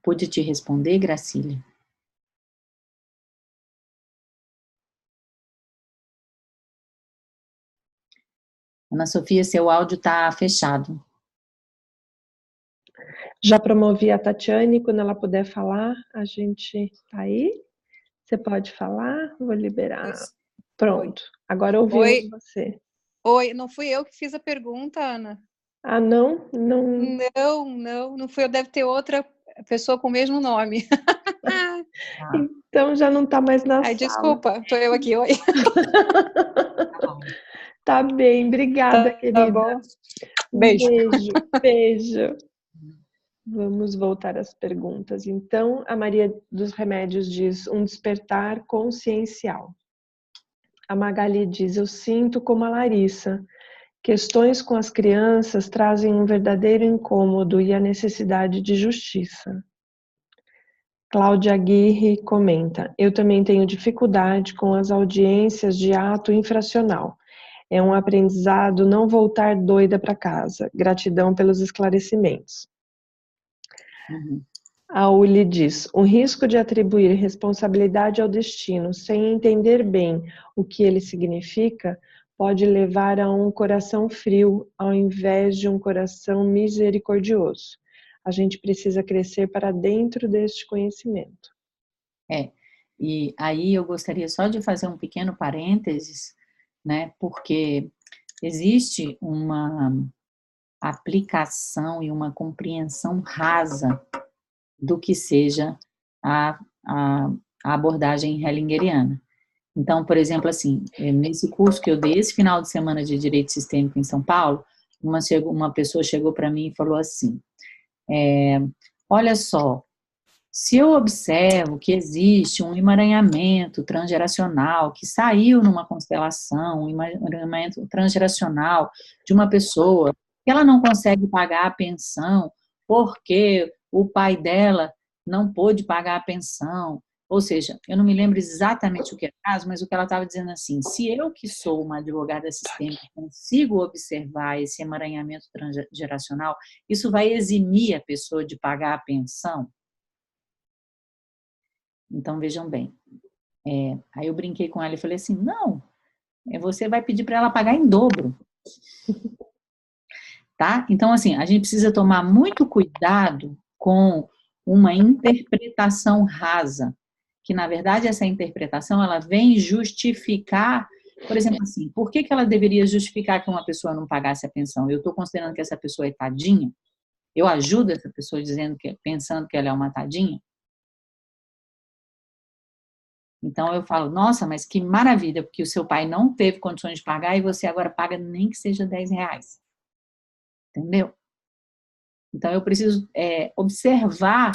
Pude te responder, Gracília? Ana Sofia, seu áudio está fechado. Já promovi a Tatiane, quando ela puder falar, a gente tá aí. Você pode falar, vou liberar. Pronto, agora ouvimos você. Oi, não fui eu que fiz a pergunta, Ana? Ah, não? Não fui eu, deve ter outra pessoa com o mesmo nome. Então já não tá mais na sala. Desculpa, tô eu aqui, oi. Tá bem, obrigada, querida. Tá bom. Beijo. Beijo. Vamos voltar às perguntas. Então, a Maria dos Remédios diz, um despertar consciencial. A Magali diz, eu sinto como a Larissa. Questões com as crianças trazem um verdadeiro incômodo e a necessidade de justiça. Cláudia Aguirre comenta: eu também tenho dificuldade com as audiências de ato infracional. É um aprendizado não voltar doida para casa. Gratidão pelos esclarecimentos. A Uli diz: o risco de atribuir responsabilidade ao destino sem entender bem o que ele significa pode levar a um coração frio ao invés de um coração misericordioso. A gente precisa crescer para dentro deste conhecimento. E aí eu gostaria só de fazer um pequeno parênteses, né? Porque existe uma aplicação e uma compreensão rasa do que seja a abordagem hellingeriana. Então, por exemplo, assim, nesse curso que eu dei esse final de semana de Direito Sistêmico em São Paulo, uma pessoa chegou para mim e falou assim, olha só, se eu observo que existe um emaranhamento transgeracional que saiu numa constelação, um emaranhamento transgeracional de uma pessoa que ela não consegue pagar a pensão porque o pai dela não pôde pagar a pensão, ou seja, eu não me lembro exatamente o que é o caso, mas o que ela estava dizendo assim, se eu que sou uma advogada sistêmica consigo observar esse emaranhamento transgeracional, isso vai eximir a pessoa de pagar a pensão? Então, vejam bem, aí eu brinquei com ela e falei assim, não, você vai pedir para ela pagar em dobro, tá? Então, assim, a gente precisa tomar muito cuidado com uma interpretação rasa, que, na verdade, essa interpretação, ela vem justificar, por exemplo, assim, por que ela deveria justificar que uma pessoa não pagasse a pensão? Eu estou considerando que essa pessoa é tadinha? Eu ajudo essa pessoa pensando que ela é uma tadinha? Então, eu falo, nossa, mas que maravilha, porque o seu pai não teve condições de pagar e você agora paga nem que seja R$10. Entendeu? Então, eu preciso observar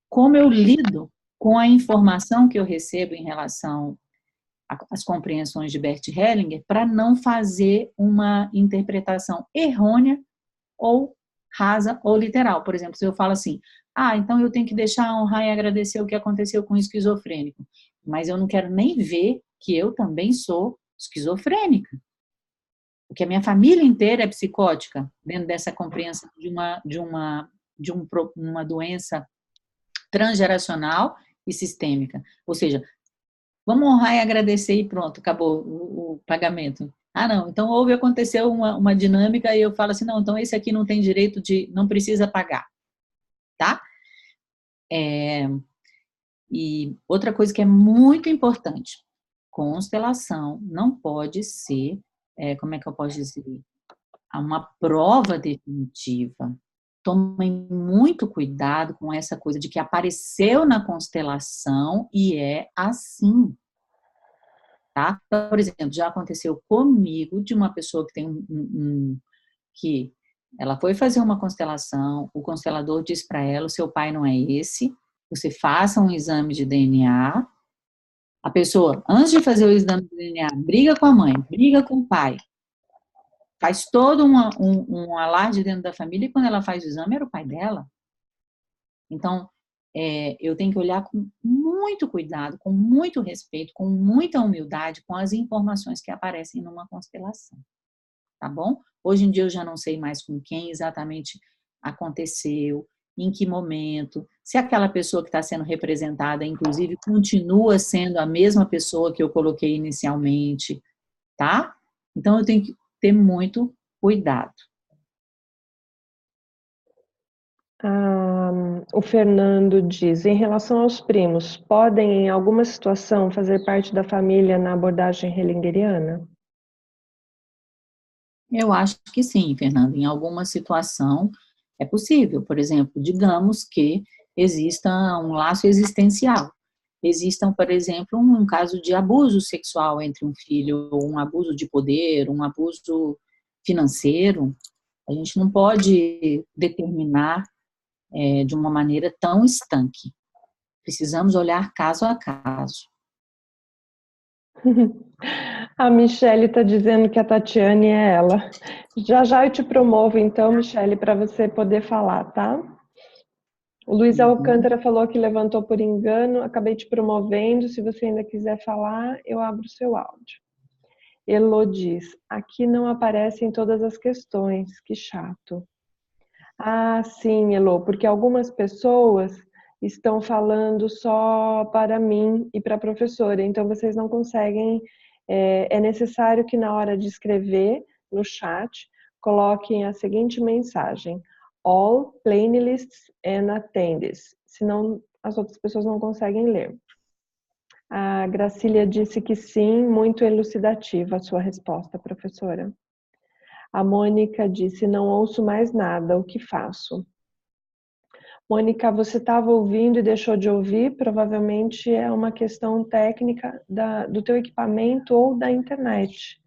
como eu lido com a informação que eu recebo em relação às compreensões de Bert Hellinger para não fazer uma interpretação errônea ou rasa ou literal. Por exemplo, se eu falo assim, então eu tenho que deixar honrar e agradecer o que aconteceu com o esquizofrênico, mas eu não quero nem ver que eu também sou esquizofrênica. Porque a minha família inteira é psicótica, dentro dessa compreensão de uma doença transgeracional e sistêmica. Ou seja, vamos honrar e agradecer e pronto, acabou o pagamento. Não, então aconteceu uma dinâmica e eu falo assim, não, então esse aqui não tem direito não precisa pagar, tá? E outra coisa que é muito importante, constelação não pode ser, como é que eu posso dizer, uma prova definitiva. Tomem muito cuidado com essa coisa de que apareceu na constelação e é assim. Tá? Por exemplo, já aconteceu comigo de uma pessoa que tem que ela foi fazer uma constelação, o constelador disse para ela, o seu pai não é esse, você faça um exame de DNA, a pessoa, antes de fazer o exame de DNA, briga com a mãe, briga com o pai, faz todo um alarde dentro da família e quando ela faz o exame era o pai dela. Então, eu tenho que olhar com muito cuidado, com muito respeito, com muita humildade com as informações que aparecem numa constelação, tá bom? Hoje em dia eu já não sei mais com quem exatamente aconteceu, em que momento, se aquela pessoa que está sendo representada, inclusive, continua sendo a mesma pessoa que eu coloquei inicialmente, tá? Então eu tenho que ter muito cuidado. O Fernando diz, em relação aos primos, podem, em alguma situação, fazer parte da família na abordagem hellingeriana? Eu acho que sim, Fernando. Em alguma situação é possível. Por exemplo, digamos que exista um laço existencial. Existam, por exemplo, um caso de abuso sexual entre um filho, um abuso de poder, um abuso financeiro. A gente não pode determinar de uma maneira tão estanque. Precisamos olhar caso a caso. A Michele está dizendo que a Tatiane é ela. Já já eu te promovo, então, Michele, para você poder falar, tá? O Luiz Alcântara falou que levantou por engano, acabei te promovendo, se você ainda quiser falar, eu abro o seu áudio. Elô diz, aqui não aparecem todas as questões, que chato. Ah, sim, Elô, porque algumas pessoas estão falando só para mim e para a professora, então vocês não conseguem, é necessário que na hora de escrever no chat, coloquem a seguinte mensagem, all playlists and attendees, senão as outras pessoas não conseguem ler. A Gracília disse que sim, muito elucidativa a sua resposta, professora. A Mônica disse, não ouço mais nada, o que faço? Mônica, você estava ouvindo e deixou de ouvir, provavelmente é uma questão técnica do teu equipamento ou da internet.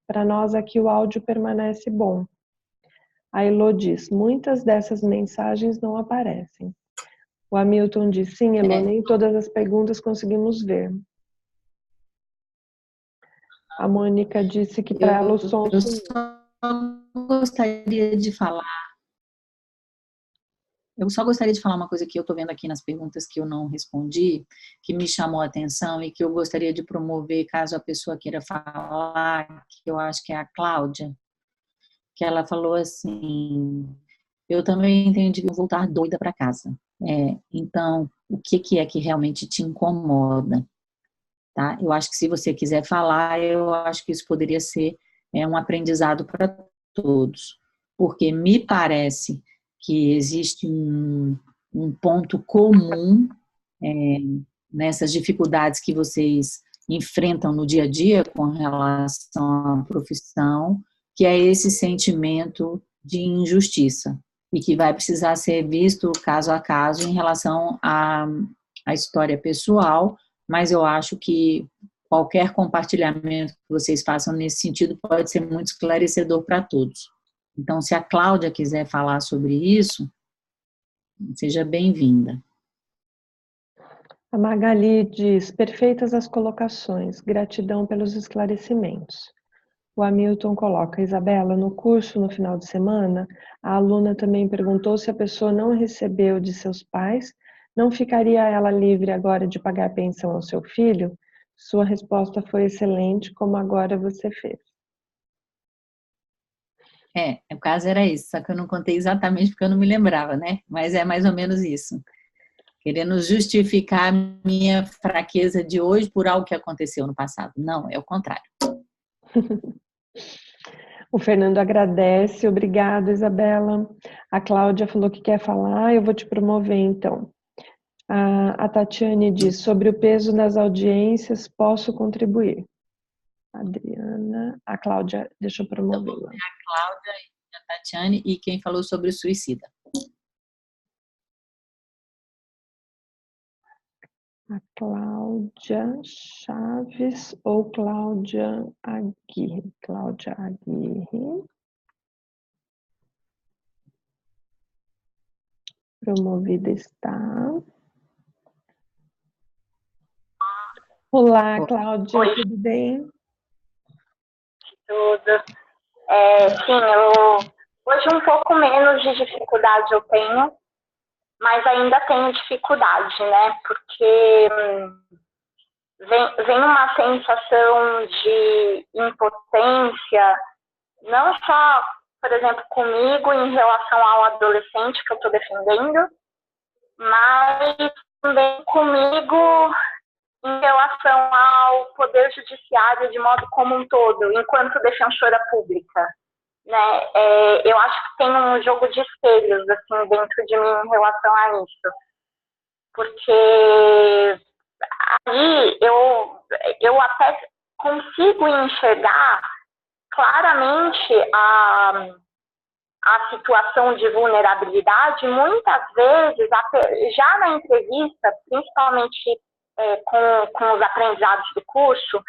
Para nós aqui o áudio permanece bom. A Elô diz, muitas dessas mensagens não aparecem. O Hamilton diz, sim, Elô, nem todas as perguntas conseguimos ver. A Mônica disse que para ela o som... Eu só gostaria de falar. Eu só gostaria de falar uma coisa que eu estou vendo aqui nas perguntas que eu não respondi, que me chamou a atenção e que eu gostaria de promover caso a pessoa queira falar, que eu acho que é a Cláudia, que ela falou assim, eu também entendi que eu vou voltar doida para casa. Então, o que é que realmente te incomoda? Tá? Eu acho que se você quiser falar, eu acho que isso poderia ser um aprendizado para todos, porque me parece que existe um ponto comum nessas dificuldades que vocês enfrentam no dia a dia com relação à profissão, que é esse sentimento de injustiça e que vai precisar ser visto caso a caso em relação à história pessoal, mas eu acho que qualquer compartilhamento que vocês façam nesse sentido pode ser muito esclarecedor para todos. Então, se a Cláudia quiser falar sobre isso, seja bem-vinda. A Magali diz, perfeitas as colocações, gratidão pelos esclarecimentos. O Hamilton coloca, Isabela, no curso no final de semana, a aluna também perguntou se a pessoa não recebeu de seus pais, não ficaria ela livre agora de pagar a pensão ao seu filho? Sua resposta foi excelente, como agora você fez. O caso era isso, só que eu não contei exatamente porque eu não me lembrava, né? Mas é mais ou menos isso. Querendo justificar a minha fraqueza de hoje por algo que aconteceu no passado. Não, é o contrário. O Fernando agradece, obrigado, Isabela. A Cláudia falou que quer falar, eu vou te promover então. A Tatiane diz, sobre o peso nas audiências, posso contribuir. Adriana, a Cláudia, deixa eu promovê-la. A Cláudia e a Tatiane e quem falou sobre o suicida. A Cláudia Chaves ou Cláudia Aguirre? Cláudia Aguirre. Promovida está. Olá, Cláudia, Oi. tudo bem? Tudo. Sim, hoje um pouco menos de dificuldade eu tenho, mas ainda tenho dificuldade, né? Porque vem uma sensação de impotência, não só, por exemplo, comigo em relação ao adolescente que eu estou defendendo, mas também comigo em relação ao Poder Judiciário de modo como um todo, enquanto defensora pública. Né? Eu acho que tem um jogo de espelhos assim, dentro de mim em relação a isso. Porque aí eu até consigo enxergar claramente a situação de vulnerabilidade, muitas vezes, já na entrevista, principalmente com os aprendizados do curso,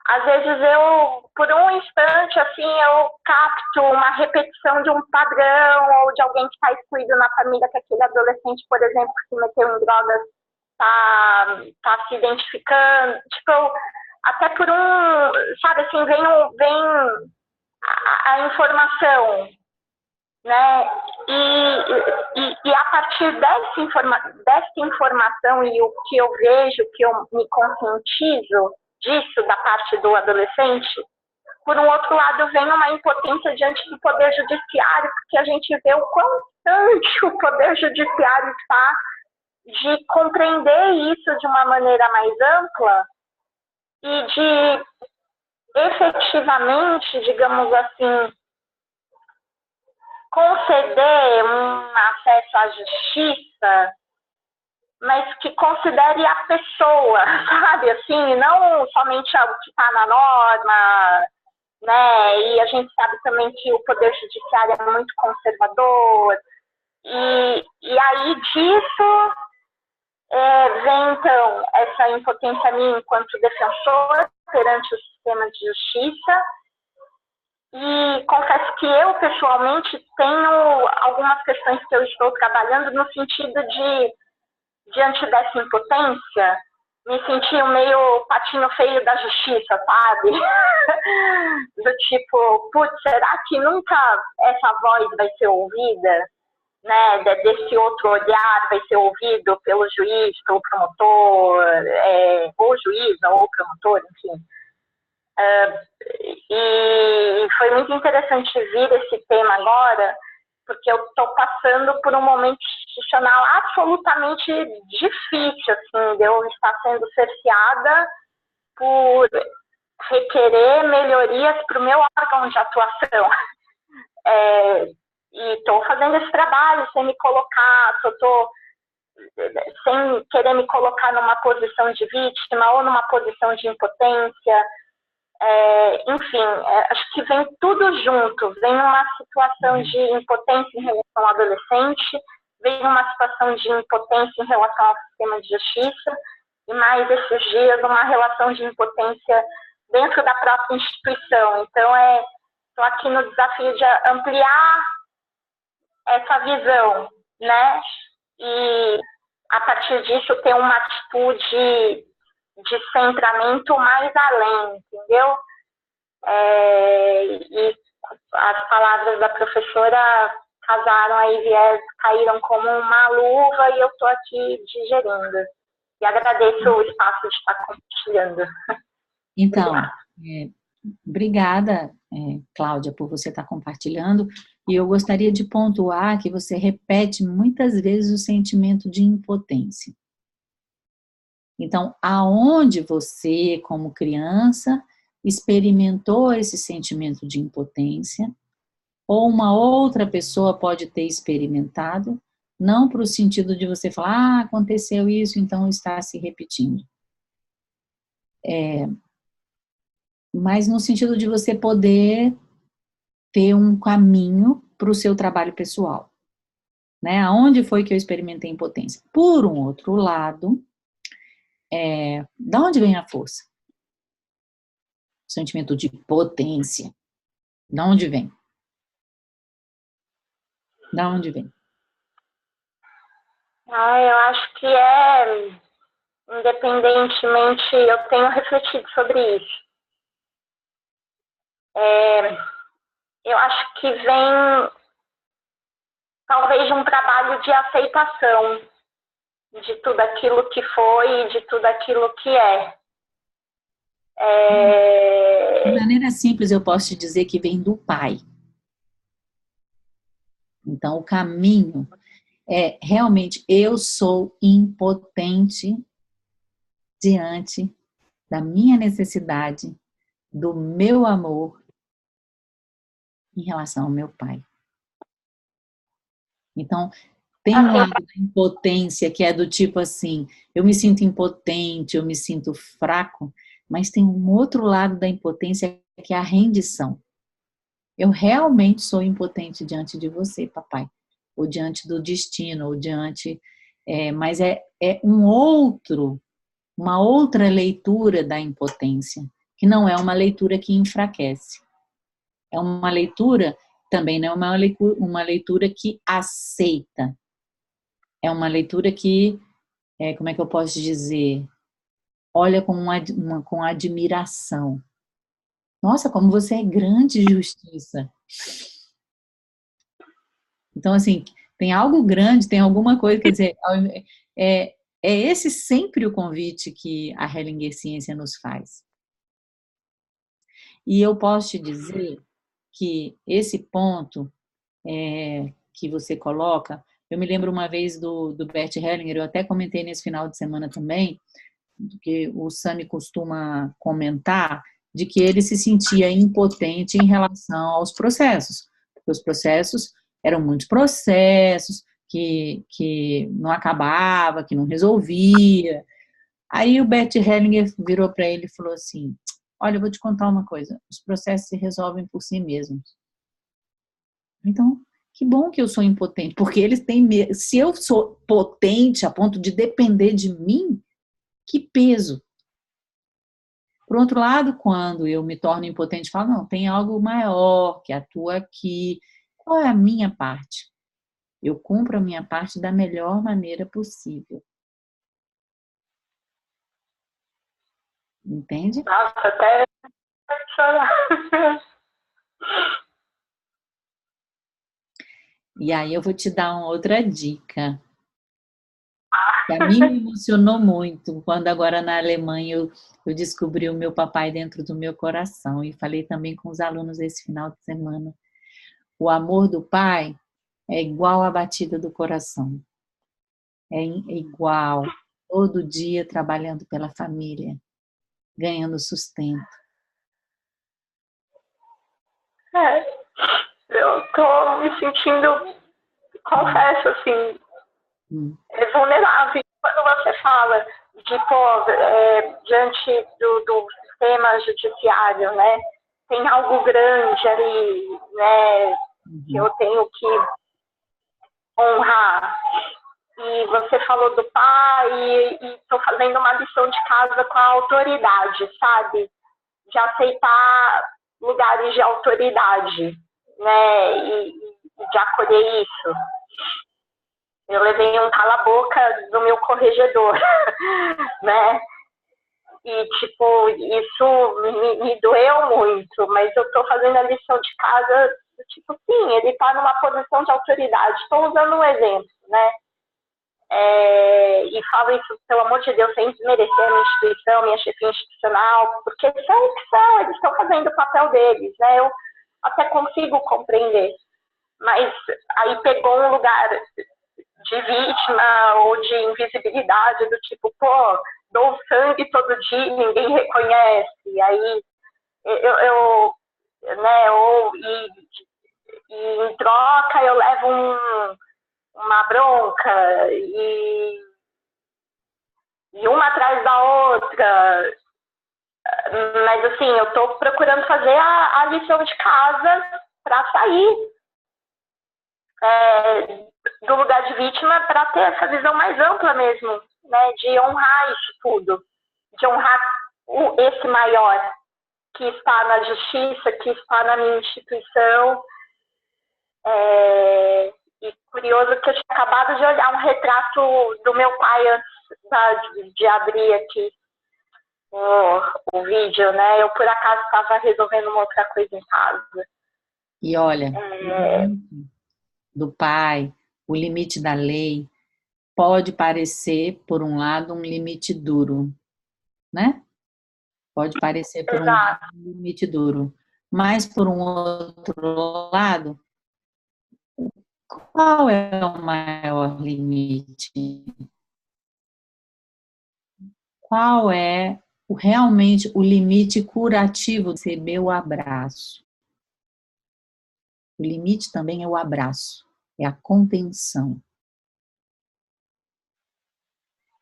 às vezes eu, por um instante, assim, eu capto uma repetição de um padrão ou de alguém que está excluído na família, que aquele adolescente, por exemplo, que se meteu em drogas, tá se identificando. Tipo, até por sabe assim, vem a informação, né? E a partir dessa informação e o que eu vejo, que eu me conscientizo disso da parte do adolescente, por um outro lado vem uma impotência diante do Poder Judiciário, porque a gente vê o quão distante o Poder Judiciário está de compreender isso de uma maneira mais ampla e de efetivamente, digamos assim, conceder um acesso à justiça, mas que considere a pessoa, sabe? Assim, não somente o que está na norma, né? E a gente sabe também que o Poder Judiciário é muito conservador. E aí disso vem, então, essa impotência minha enquanto defensor perante o sistema de justiça. E confesso que eu, pessoalmente, tenho algumas questões que eu estou trabalhando no sentido de, diante dessa impotência, me sentir meio patinho feio da justiça, sabe? Do tipo, putz, será que nunca essa voz vai ser ouvida? Né, desse outro olhar vai ser ouvido pelo juiz, pelo promotor, ou juíza, ou promotor, enfim. E foi muito interessante vir esse tema agora, porque eu estou passando por um momento institucional absolutamente difícil, assim, de eu estar sendo cerceada por requerer melhorias para o meu órgão de atuação. E estou fazendo esse trabalho sem me colocar, sem querer me colocar numa posição de vítima ou numa posição de impotência. Enfim, acho que vem tudo junto. Vem uma situação de impotência em relação ao adolescente, vem uma situação de impotência em relação ao sistema de justiça, e mais esses dias uma relação de impotência dentro da própria instituição. Então, estou aqui no desafio de ampliar essa visão, né? E a partir disso ter uma atitude de centramento mais além, entendeu? E as palavras da professora casaram aí, caíram como uma luva e eu estou aqui digerindo. E agradeço o espaço de estar compartilhando. Então, obrigada, Cláudia, por você estar compartilhando. E eu gostaria de pontuar que você repete muitas vezes o sentimento de impotência. Então, aonde você, como criança, experimentou esse sentimento de impotência, ou uma outra pessoa pode ter experimentado, não para o sentido de você falar, aconteceu isso, então está se repetindo. Mas no sentido de você poder ter um caminho para o seu trabalho pessoal. Né? Aonde foi que eu experimentei impotência? Por um outro lado, da onde vem a força? O sentimento de potência. Da onde vem? Da onde vem? Eu acho que independentemente, eu tenho refletido sobre isso. Eu acho que vem, talvez, de um trabalho de aceitação de tudo aquilo que foi e de tudo aquilo que é. De maneira simples, eu posso te dizer que vem do pai. Então, o caminho realmente, eu sou impotente diante da minha necessidade, do meu amor em relação ao meu pai. Então, tem um lado da impotência que é do tipo assim, eu me sinto impotente, eu me sinto fraco, mas tem um outro lado da impotência que é a rendição. Eu realmente sou impotente diante de você, papai, ou diante do destino, ou diante... mas uma outra leitura da impotência, que não é uma leitura que enfraquece. É uma leitura, também não é uma leitura que aceita. É uma leitura que, como é que eu posso dizer, olha com admiração. Nossa, como você é grande, Justiça. Então, assim, tem algo grande, tem alguma coisa, quer dizer, é esse sempre o convite que a Hellinger Ciência nos faz. E eu posso te dizer que esse ponto que você coloca, eu me lembro uma vez do Bert Hellinger, eu até comentei nesse final de semana também, que o Sami costuma comentar, de que ele se sentia impotente em relação aos processos, porque os processos eram muitos processos, que não acabava, que não resolvia. Aí o Bert Hellinger virou para ele e falou assim, olha, eu vou te contar uma coisa, os processos se resolvem por si mesmos. Então, que bom que eu sou impotente, porque eles têm medo. Se eu sou potente a ponto de depender de mim, que peso. Por outro lado, quando eu me torno impotente, falo, não, tem algo maior que atua aqui. Qual é a minha parte? Eu cumpro a minha parte da melhor maneira possível. Entende? Nossa, até chorar. E aí eu vou te dar uma outra dica. A mim me emocionou muito quando agora na Alemanha eu descobri o meu papai dentro do meu coração e falei também com os alunos esse final de semana. O amor do pai é igual à batida do coração. É igual. Todo dia trabalhando pela família, ganhando sustento. Eu tô me sentindo, confesso, assim, vulnerável. Quando você fala de, pô, diante do sistema judiciário, né, tem algo grande ali, né, que eu tenho que honrar. E você falou do pai e estou fazendo uma lição de casa com a autoridade, sabe? De aceitar lugares de autoridade, né? E de acolher isso. Eu levei um cala-boca do meu corregedor, né? E, tipo, isso me doeu muito, mas eu tô fazendo a lição de casa, tipo, sim, ele tá numa posição de autoridade. Estou usando um exemplo, né? E falo isso, pelo amor de Deus, sem desmerecer a minha instituição, minha chefia institucional, porque são o que são, eles estão fazendo o papel deles, né? Eu até consigo compreender. Mas aí pegou um lugar de vítima ou de invisibilidade, do tipo, pô, dou sangue todo dia, ninguém reconhece. E aí e em troca eu levo uma bronca e uma atrás da outra. Mas assim, eu tô procurando fazer a lição de casa para sair do lugar de vítima, para ter essa visão mais ampla mesmo, né, de honrar isso tudo, de honrar esse maior que está na justiça, que está na minha instituição. E curioso que eu tinha acabado de olhar um retrato do meu pai antes de abrir aqui o vídeo, né? Eu, por acaso, estava resolvendo uma outra coisa em casa. E olha, do pai, o limite da lei, pode parecer, por um lado, um limite duro, né? Pode parecer, por um lado, um limite duro. Mas, por um outro lado, qual é o maior limite? Qual é realmente o limite curativo de receber o abraço? O limite também é o abraço, é a contenção.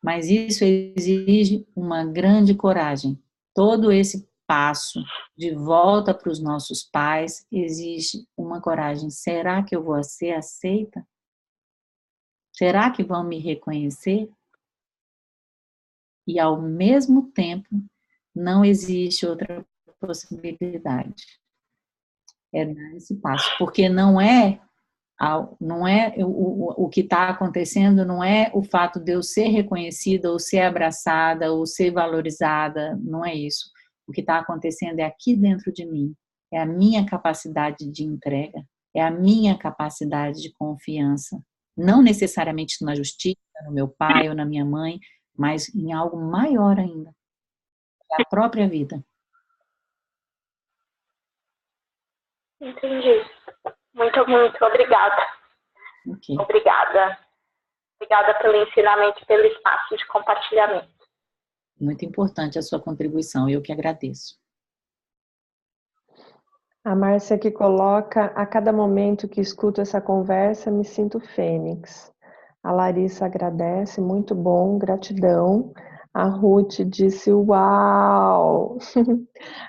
Mas isso exige uma grande coragem. Todo esse passo de volta para os nossos pais exige uma coragem. Será que eu vou ser aceita? Será que vão me reconhecer? E, ao mesmo tempo, não existe outra possibilidade. É dar esse passo. Porque não é o que está acontecendo, não é o fato de eu ser reconhecida, ou ser abraçada, ou ser valorizada, não é isso. O que está acontecendo é aqui dentro de mim. É a minha capacidade de entrega. é a minha capacidade de confiança, não necessariamente na justiça, no meu pai ou na minha mãe, mas em algo maior ainda, a própria vida. Entendi. Muito, muito obrigada. Okay. Obrigada. Obrigada pelo ensinamento e pelo espaço de compartilhamento. Muito importante a sua contribuição, eu que agradeço. A Márcia que coloca: a cada momento que escuto essa conversa, me sinto fênix. A Larissa agradece: muito bom, gratidão. A Ruth disse: uau!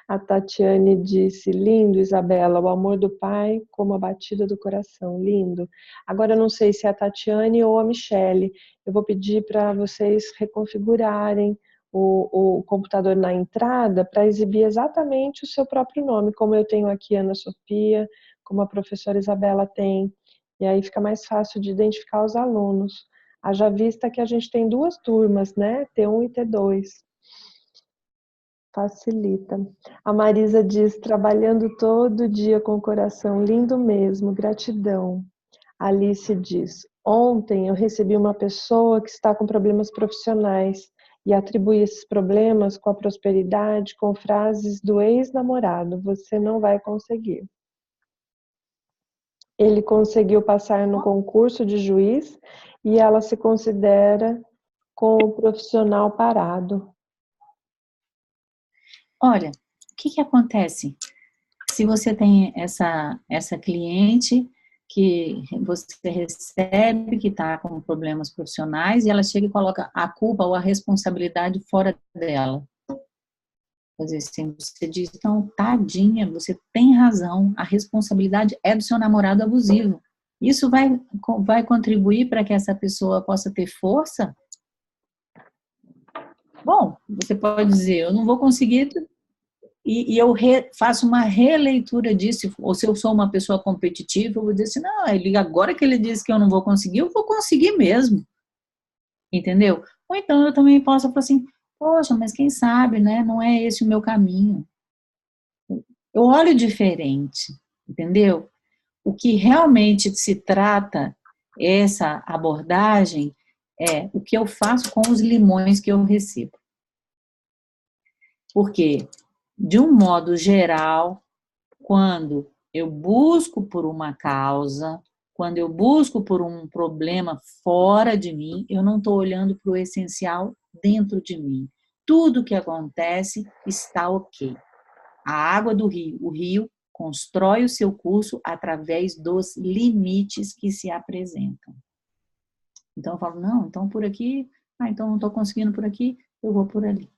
A Tatiane disse: lindo, Isabela, o amor do pai como a batida do coração, lindo. Agora eu não sei se é a Tatiane ou a Michele. Eu vou pedir para vocês reconfigurarem o computador na entrada para exibir exatamente o seu próprio nome, como eu tenho aqui Ana Sofia, como a professora Isabela tem, e aí fica mais fácil de identificar os alunos. Haja vista que a gente tem 2 turmas, né? T1 e T2. Facilita. A Marisa diz: trabalhando todo dia com o coração, lindo mesmo, gratidão. A Alice diz: ontem eu recebi uma pessoa que está com problemas profissionais e atribui esses problemas com a prosperidade, com frases do ex-namorado: você não vai conseguir. Ele conseguiu passar no concurso de juiz e ela se considera com o profissional parado. Olha, o que acontece? Se você tem essa cliente que você recebe, que está com problemas profissionais, e ela chega e coloca a culpa ou a responsabilidade fora dela. Quer dizer, assim, você diz: então, tadinha, você tem razão, a responsabilidade é do seu namorado abusivo. Isso vai contribuir para que essa pessoa possa ter força? Bom, você pode dizer: eu não vou conseguir, e eu faço uma releitura disso. Ou se eu sou uma pessoa competitiva, eu vou dizer assim: não, agora que ele disse que eu não vou conseguir, eu vou conseguir mesmo. Entendeu? Ou então eu também posso falar assim: poxa, mas quem sabe, né? Não é esse o meu caminho. Eu olho diferente, entendeu? O que realmente se trata, essa abordagem, é o que eu faço com os limões que eu recebo. Porque, de um modo geral, quando eu busco por uma causa, quando eu busco por um problema fora de mim, eu não estou olhando para o essencial dentro de mim. Tudo que acontece está ok. A água do rio, o rio constrói o seu curso através dos limites que se apresentam. Então eu falo: não, então por aqui, então não estou conseguindo por aqui, eu vou por ali.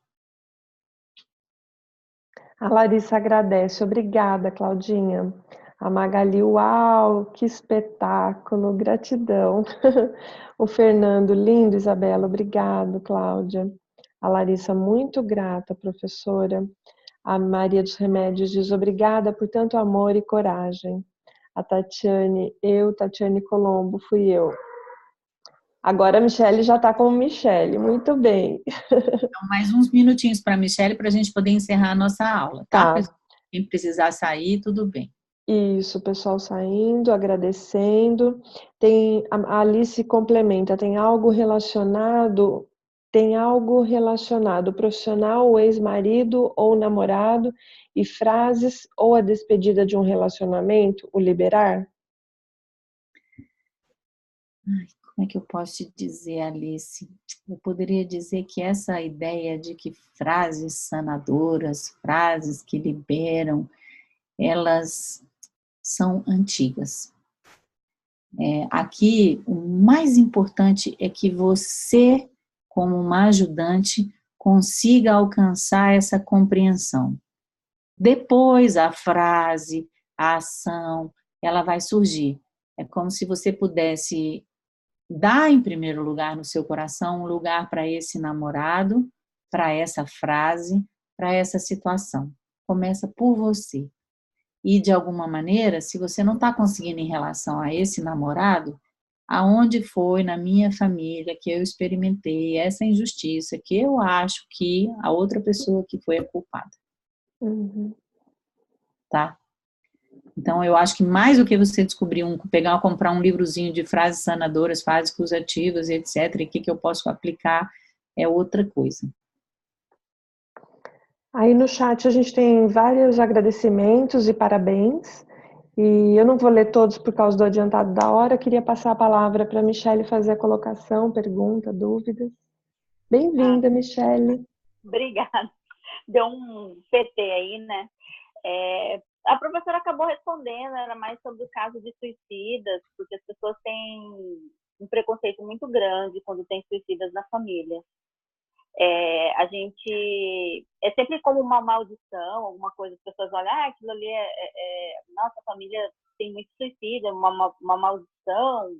A Larissa agradece: obrigada, Claudinha. A Magali: uau, que espetáculo, gratidão. O Fernando: lindo, Isabela, obrigado, Cláudia. A Larissa: muito grata, professora. A Maria dos Remédios diz: obrigada por tanto amor e coragem. A Tatiane: Tatiane Colombo, fui eu. Agora a Michele já está como Michele, muito bem. Então, mais uns minutinhos para a Michele, para a gente poder encerrar a nossa aula, tá? Quem precisar sair, tudo bem. Isso, o pessoal saindo, agradecendo. A Alice complementa: tem algo relacionado, profissional, o ex-marido ou namorado, e frases ou a despedida de um relacionamento, o liberar? Como é que eu posso te dizer, Alice? Eu poderia dizer que essa ideia de que frases sanadoras, frases que liberam, elas são antigas. Aqui, o mais importante é que você, como uma ajudante, consiga alcançar essa compreensão. Depois, a frase, a ação, ela vai surgir. É como se você pudesse dar, em primeiro lugar, no seu coração, um lugar para esse namorado, para essa frase, para essa situação. Começa por você. E, de alguma maneira, se você não está conseguindo em relação a esse namorado, aonde foi na minha família que eu experimentei essa injustiça, que eu acho que a outra pessoa que foi a culpada. Uhum. Tá? Então, eu acho que mais do que você descobrir comprar um livrozinho de frases sanadoras, frases acusativas, etc., e o que eu posso aplicar, é outra coisa. Aí no chat a gente tem vários agradecimentos e parabéns. E eu não vou ler todos por causa do adiantado da hora. Queria passar a palavra para a Michele fazer a colocação, pergunta, dúvidas. Bem-vinda, Michele. Obrigada. Deu um PT aí, né? A professora acabou respondendo, era mais sobre o caso de suicidas, porque as pessoas têm um preconceito muito grande quando tem suicidas na família. A gente é sempre como uma maldição, alguma coisa, as pessoas olham, aquilo ali nossa, a família tem muito suicídio, uma maldição.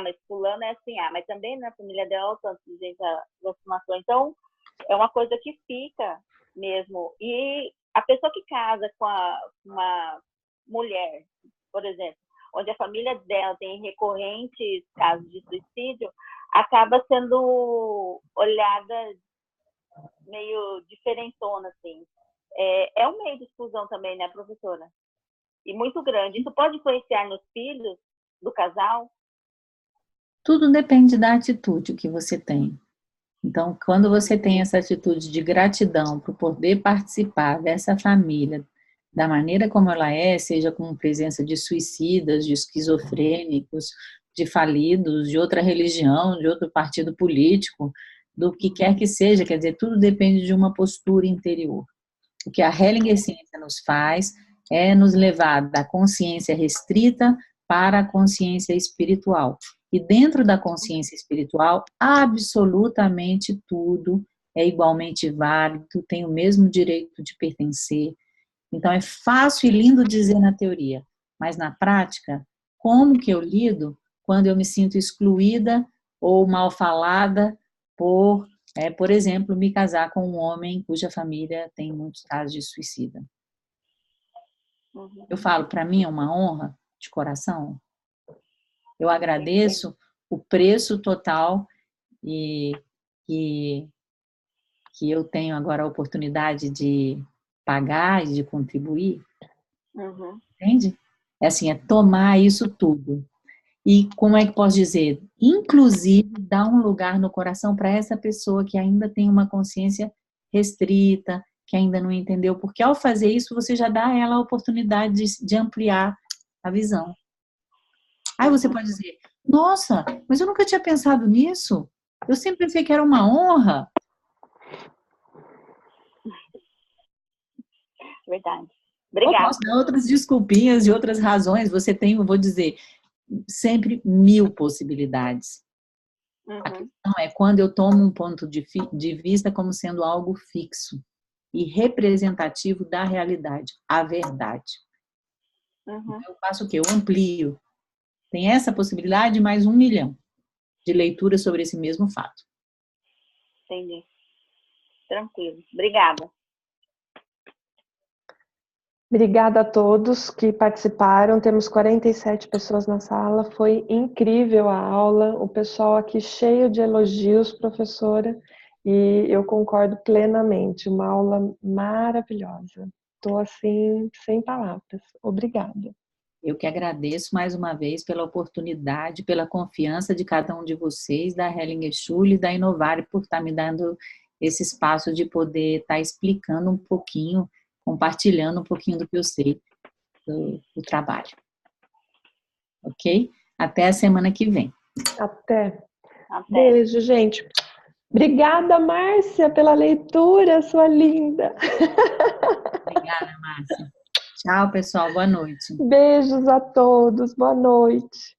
Mas fulano é assim, mas também na família dela tanto de gente aproximação. Então, é uma coisa que fica mesmo. E a pessoa que casa com uma mulher, por exemplo, onde a família dela tem recorrentes casos de suicídio, acaba sendo olhada meio diferentona, assim. É um meio de exclusão também, né, professora? E muito grande. Isso pode influenciar nos filhos do casal? Tudo depende da atitude que você tem. Então, quando você tem essa atitude de gratidão por poder participar dessa família da maneira como ela é, seja com presença de suicidas, de esquizofrênicos, de falidos, de outra religião, de outro partido político, do que quer que seja, quer dizer, tudo depende de uma postura interior. O que a Hellinger Ciência nos faz é nos levar da consciência restrita para a consciência espiritual. E dentro da consciência espiritual, absolutamente tudo é igualmente válido, tem o mesmo direito de pertencer. Então, é fácil e lindo dizer na teoria, mas na prática, como que eu lido quando eu me sinto excluída ou mal falada por exemplo, me casar com um homem cuja família tem muitos casos de suicida? Eu falo, para mim é uma honra de coração. Eu agradeço o preço total e que eu tenho agora a oportunidade de pagar e de contribuir. Entende? É assim, é tomar isso tudo. E como é que posso dizer? Inclusive, dar um lugar no coração para essa pessoa que ainda tem uma consciência restrita, que ainda não entendeu, porque ao fazer isso, você já dá a ela a oportunidade de ampliar a visão. Aí você pode dizer, nossa, mas eu nunca tinha pensado nisso. Eu sempre pensei que era uma honra. Verdade. Obrigada. Eu posso dar outras desculpinhas e outras razões. Você tem, eu vou dizer, sempre 1000 possibilidades. A questão é quando eu tomo um ponto de vista como sendo algo fixo e representativo da realidade, a verdade. Então, eu faço o quê? Eu amplio. Tem essa possibilidade mais 1 milhão de leituras sobre esse mesmo fato. Entendi. Tranquilo. Obrigada. Obrigada a todos que participaram. Temos 47 pessoas na sala. Foi incrível a aula. O pessoal aqui cheio de elogios, professora. E eu concordo plenamente. Uma aula maravilhosa. Estou assim, sem palavras. Obrigada. Eu que agradeço mais uma vez pela oportunidade, pela confiança de cada um de vocês, da Hellinger Schule e da Inovare, por estar me dando esse espaço de poder estar explicando um pouquinho, compartilhando um pouquinho do que eu sei do trabalho. Ok? Até a semana que vem. Até. Beijo, gente. Obrigada, Márcia, pela leitura, sua linda. Obrigada, Márcia. Tchau, pessoal. Boa noite. Beijos a todos. Boa noite.